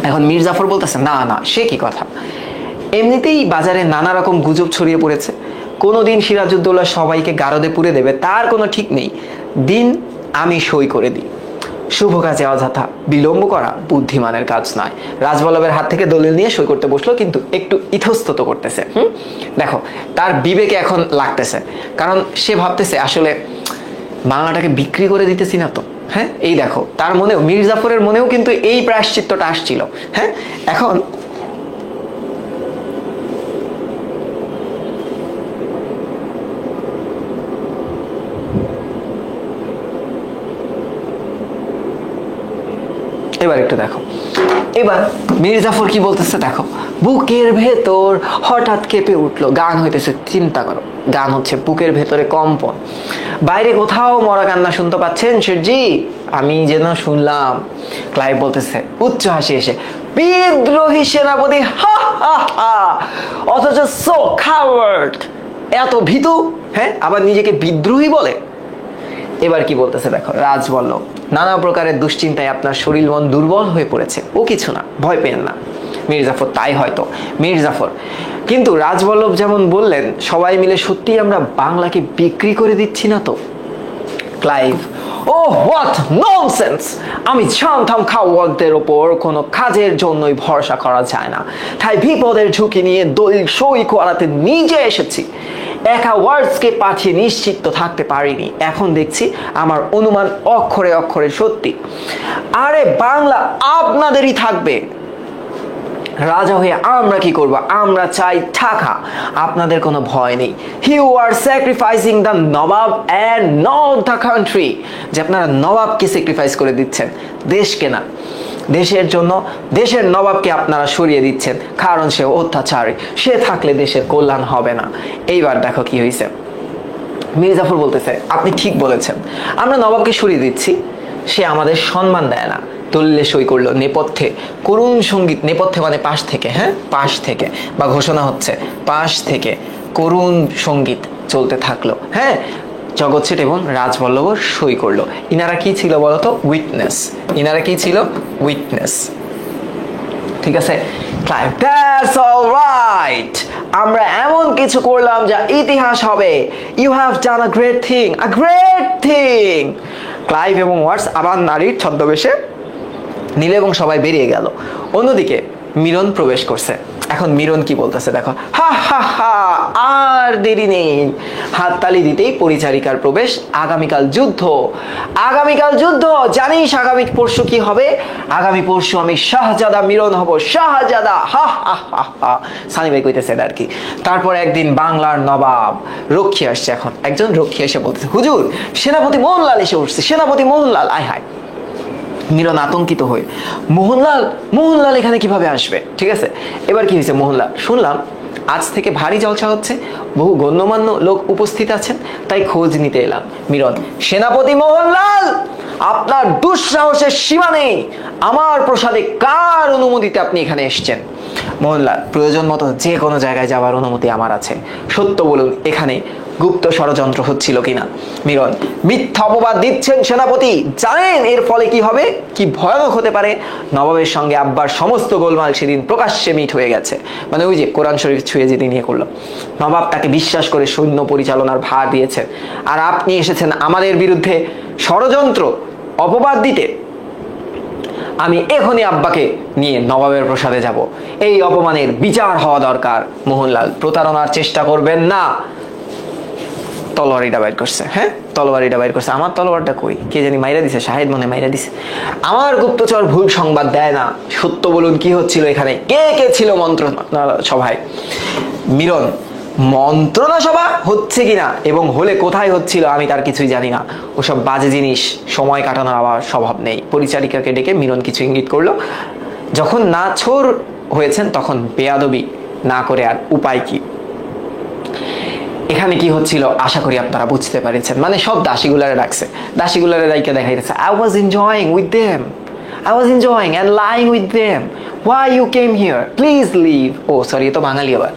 এখন মীর জাফর বলতেছে না না, সে কি কথা, এমনিতেই বাজারে নানা রকম গুজব ছড়িয়ে পড়েছে, কোনোদিন সিরাজউদ্দৌলা সবাইকে গারদে পুরে দেবে তার কোনো ঠিক নেই, দিন আমি সই করে দিই। শুভ কাজে অযথা বিলম্ব করা বুদ্ধিমানের কাজ নয়। রাজবল্লভের হাত থেকে দলিল নিয়ে সই করতে বসলো, কিন্তু একটু ইতস্তত করতেছে। দেখো, তার বিবেকে এখন লাগতেছে, কারণ সে ভাবতেছে আসলে বাংলাটাকে বিক্রি করে দিতেছি না তো। হ্যাঁ, এই দেখো, তার মনেও, মীর জাফরের মনেও কিন্তু এই প্রায়শ্চিত্তটা আসছিল। হ্যাঁ, এখন এবার একটু দেখো, এবার মীর জাফর কি বলতেছে দেখো, বুকের ভেতর হঠাৎ কেঁপে উঠলো, গান হইতেছে, চিন্তা করো, গান হচ্ছে বুকের ভেতরে কম্পন, বাইরে কোথাও মরা কান্না শুনতে পাচ্ছেন শেঠজি? আমি যেন শুনলাম। ক্লাইভ বলতেছে উচ্চ হাসি এসে, বিদ্রোহী সেনাপতি, হা হা হা, অথচ সো কাওয়ার্ড, এত ভীতু, হ্যাঁ, আবার নিজেকে বিদ্রোহী বলে। এবার কি বলতেছে দেখো, রাজবল্লভ, নানা প্রকারের দুশ্চিন্তায় আপনার শরীর মন দুর্বল হয়ে পড়েছে, ও কিছু না, ভয় পেন না। মীর জাফর, তাই হয়তো মীর জাফর, কিন্তু রাজবল্লভ যেমন বললেন সবাই মিলে সত্যি আমরা বাংলাকে বিক্রি করে দিচ্ছি না তো? ক্লাইভ, ও হোয়াট ননসেন্স, আমি জানতাম খাওয়ারদের ওপর কোনো কাজের জন্যই ভরসা করা যায় না, তাই বিপদের ঝুঁকি নিয়ে দলিল সই করাতে নিজে এসেছি, একা ওয়ার্ডসকে পাঠিয়ে নিশ্চিত তো থাকতে পারিনি, এখন দেখছি আমার অনুমান অক্ষরে অক্ষরে সত্যি। আরে বাংলা আপনাদেরই থাকবে, রাজা হয়ে আমরা কি করব? আমরা চাই টাকা, আপনাদের কোনো ভয় নেই। You are sacrificing the Nawab and not the country, যে আপনারা নবাবকে স্যাক্রিফাইস করে দিচ্ছেন, দেশকে না। দেশের জন্য দেশের নবাবকে আপনারা সরিয়ে দিচ্ছেন, কারণ সে অত্যাচারী, সে থাকলে দেশের কল্যাণ হবে না। এইবার দেখো কি হয়েছে, মীর জাফর বলতেছে আপনি ঠিক বলেছেন, আমরা নবাবকে সরিয়ে দিচ্ছি, সে আমাদের সম্মান দেয় না। দলিলে সই করলো, নেপথ্যে করুণ সঙ্গীত, নেপথ্যে মানে পাশ থেকে, হ্যাঁ, পাশ থেকে, বা ঘোষণা হচ্ছে পাশ থেকে করুণ সঙ্গীত চলতে থাকলো। হ্যাঁ, জগৎ শেঠ এবং রাজবল্লভ সই করলো। ইনারা কি ছিল বলতো? উইটনেস। ইনারা কি ছিল? উইটনেস। ঠিক আছে, ক্লাইভ, দ্যাটস অলরাইট, আমরা এমন কিছু করলাম যা ইতিহাস হবে। You have done a great thing, a great thing. Clive এবং ওয়াটস আবার নারীর ছদ্মবেশে নীল এবং সবাই বেরিয়ে গেল। অন্যদিকে মিরন প্রবেশ করছে। এখন মিরন কি বলতেছে দেখো, হা হা হা, আর দেরি নেই, হাততালি দিতেই পরিচারিকার প্রবেশ। আগামীকাল যুদ্ধ, আগামীকাল যুদ্ধ, জানিস আগামী পরশু কি হবে? আগামী পরশু আমি শাহজাদা মিরন হব, শাহজাদা, হা হা হা হা, সানি ভাই কইতেছে আর কি। তারপর একদিন বাংলার নবাব রক্ষী আসছে। এখন একজন রক্ষী এসে বলতেছে, হুজুর সেনাপতি মোহনলাল এসে উঠছে, সেনাপতি মোহনলাল। আয় হায়, মিরন আতঙ্কিত হয়ে, মোহনলাল, মোহনলাল এখানে কিভাবে আসবে? ঠিক আছে, এবার কি হয়েছে? মোহনলাল, শুনলাম আজ থেকে ভারী জলসা হচ্ছে, বহু গণ্যমান্য লোক উপস্থিত আছেন, তাই খোঁজ নিতে এলাম। মিরন, সেনাপতি মোহনলাল, আপনার দুঃসাহসের সীমা নেই, আমার প্রসাদে কার অনুমতিতে আপনি এখানে এসেছেন? মোহনলাল, প্রয়োজন মতো যে কোনো জায়গায় যাওয়ার অনুমতি আমার আছে, সত্য বলুন এখানে গুপ্ত ষড়যন্ত্র হচ্ছিল কিনা? মিরন, মিথ্যা অপবাদ দিচ্ছেন সেনাপতি, জানেন এর ফলে কি হবে, কি ভয়ানক হতে পারে? নবাবের সঙ্গে আব্বার সমস্ত গোলমাল সেদিন প্রকাশ্যে মিট হয়ে গেছে, মানে ওই যে কোরআন শরীফ ছুঁয়ে যেদিন নিয়ে করলো। নবাব তাকে বিশ্বাস করে সৈন্য পরিচালনার ভার দিয়েছেন, আর আপনি এসেছেন আমাদের বিরুদ্ধে ষড়যন্ত্র অপবাদ দিতে। আমি এখনই আব্বাকে নিয়ে নবাবের প্রসাদে যাব, এই অপমানের বিচার হওয়া দরকার। মোহনলাল, প্রতারণার চেষ্টা করবেন না। তলোয়ারিটা বাইর করছে, হ্যাঁ, তলোয়ারিটা বাইর করছে। আমার তলোয়ারটা কই? কে জানি মাইরা দিছে, শাহেদ মনে মাইরা দিছে। আমার গুপ্তচর ভুল সংবাদ দেয় না, সত্য বলুন কি হচ্ছিল এখানে, কে কে ছিল মন্ত্র সভায়? মিরন, মন্ত্রণা সভা হচ্ছে কিনা এবং হলে কোথায় হচ্ছিল আমি তার কিছুই জানি না। ওসব বাজে জিনিস সময় কাটানোর আবার স্বভাব নেই। পরিচারিকাকে ডেকে মিলন কিছু ইঙ্গিত করলো। যখন নাছোড় হয়েছেন তখন বেয়াদবি না করে আর উপায় কি। এখানে কি হচ্ছিল আশা করি আপনারা বুঝতে পেরেছেন। মানে সব দাসীগুলারে ডাকছে, দাসীগুলারে রাইকে দেখাইতেছে I was enjoying with them, I was enjoying and lying with them, why you came here, please leave. ও সরি, এ তো বাঙালি আবার।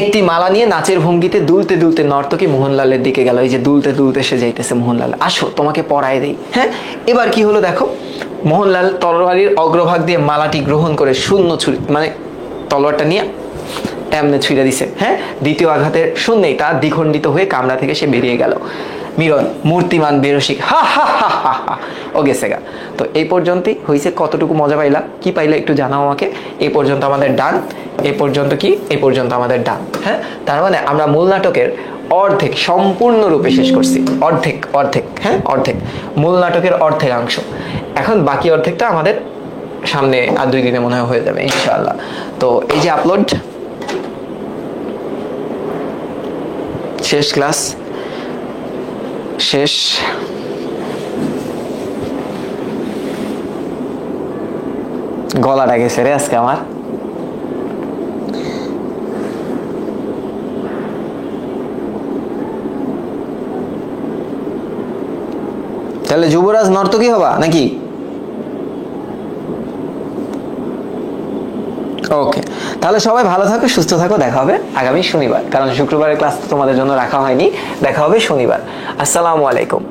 একটি মালা নিয়ে নাচের ভঙ্গিতে দুলতে দুলতে নর্তকী মোহনলালের দিকে গেল। এই যে দুলতে দুলতে সে যাইতেছে মোহনলাল, আসো তোমাকে পরায় দেই। হ্যাঁ, এবার কি হলো দেখো, মোহনলাল তলোয়ারির অগ্রভাগ দিয়ে মালাটি গ্রহণ করে শূন্য ছুরি, মানে তলোয়ারটা নিয়ে এমনে ছুঁড়ে দিছে। হ্যাঁ, দ্বিতীয় আঘাতের শূন্যেই তা দ্বিখণ্ডিত হয়ে কামরা থেকে সে বেরিয়ে গেল। মিলন মূর্তিমান বেরসিক হা হা হা হা হা, ও গেছে গা। তো এই পর্যন্তই হয়েছে। কতটুকু মজা পাইলা, কি পাইলে একটু জানাও আমাকে। এই পর্যন্ত আমাদের ডান, এই পর্যন্ত কি, এই পর্যন্ত আমাদের ডান। হ্যাঁ, তার মানে আমরা মূল নাটকের অর্ধেক সম্পূর্ণরূপে শেষ করছি। অর্ধেক অর্ধেক, হ্যাঁ অর্ধেক, মূল নাটকের অর্ধেকাংশ। এখন বাকি অর্ধেকটা আমাদের সামনে আর 2 দিনে মনে হয় হয়ে যাবে ইনশাআল্লাহ। তো এই যে আপলোড, শেষ ক্লাস শেষ। গলাটা গেছে রে আজকে আমার। তাহলে যুবরাজ নর্তকী হবা নাকি? ওকে, তাহলে সবাই ভালো থাকো, সুস্থ থাকো। দেখা হবে আগামী শনিবার, কারণ শুক্রবারের ক্লাস তো তোমাদের জন্য রাখা হয়নি। দেখা হবে শনিবার। আসসালামু আলাইকুম।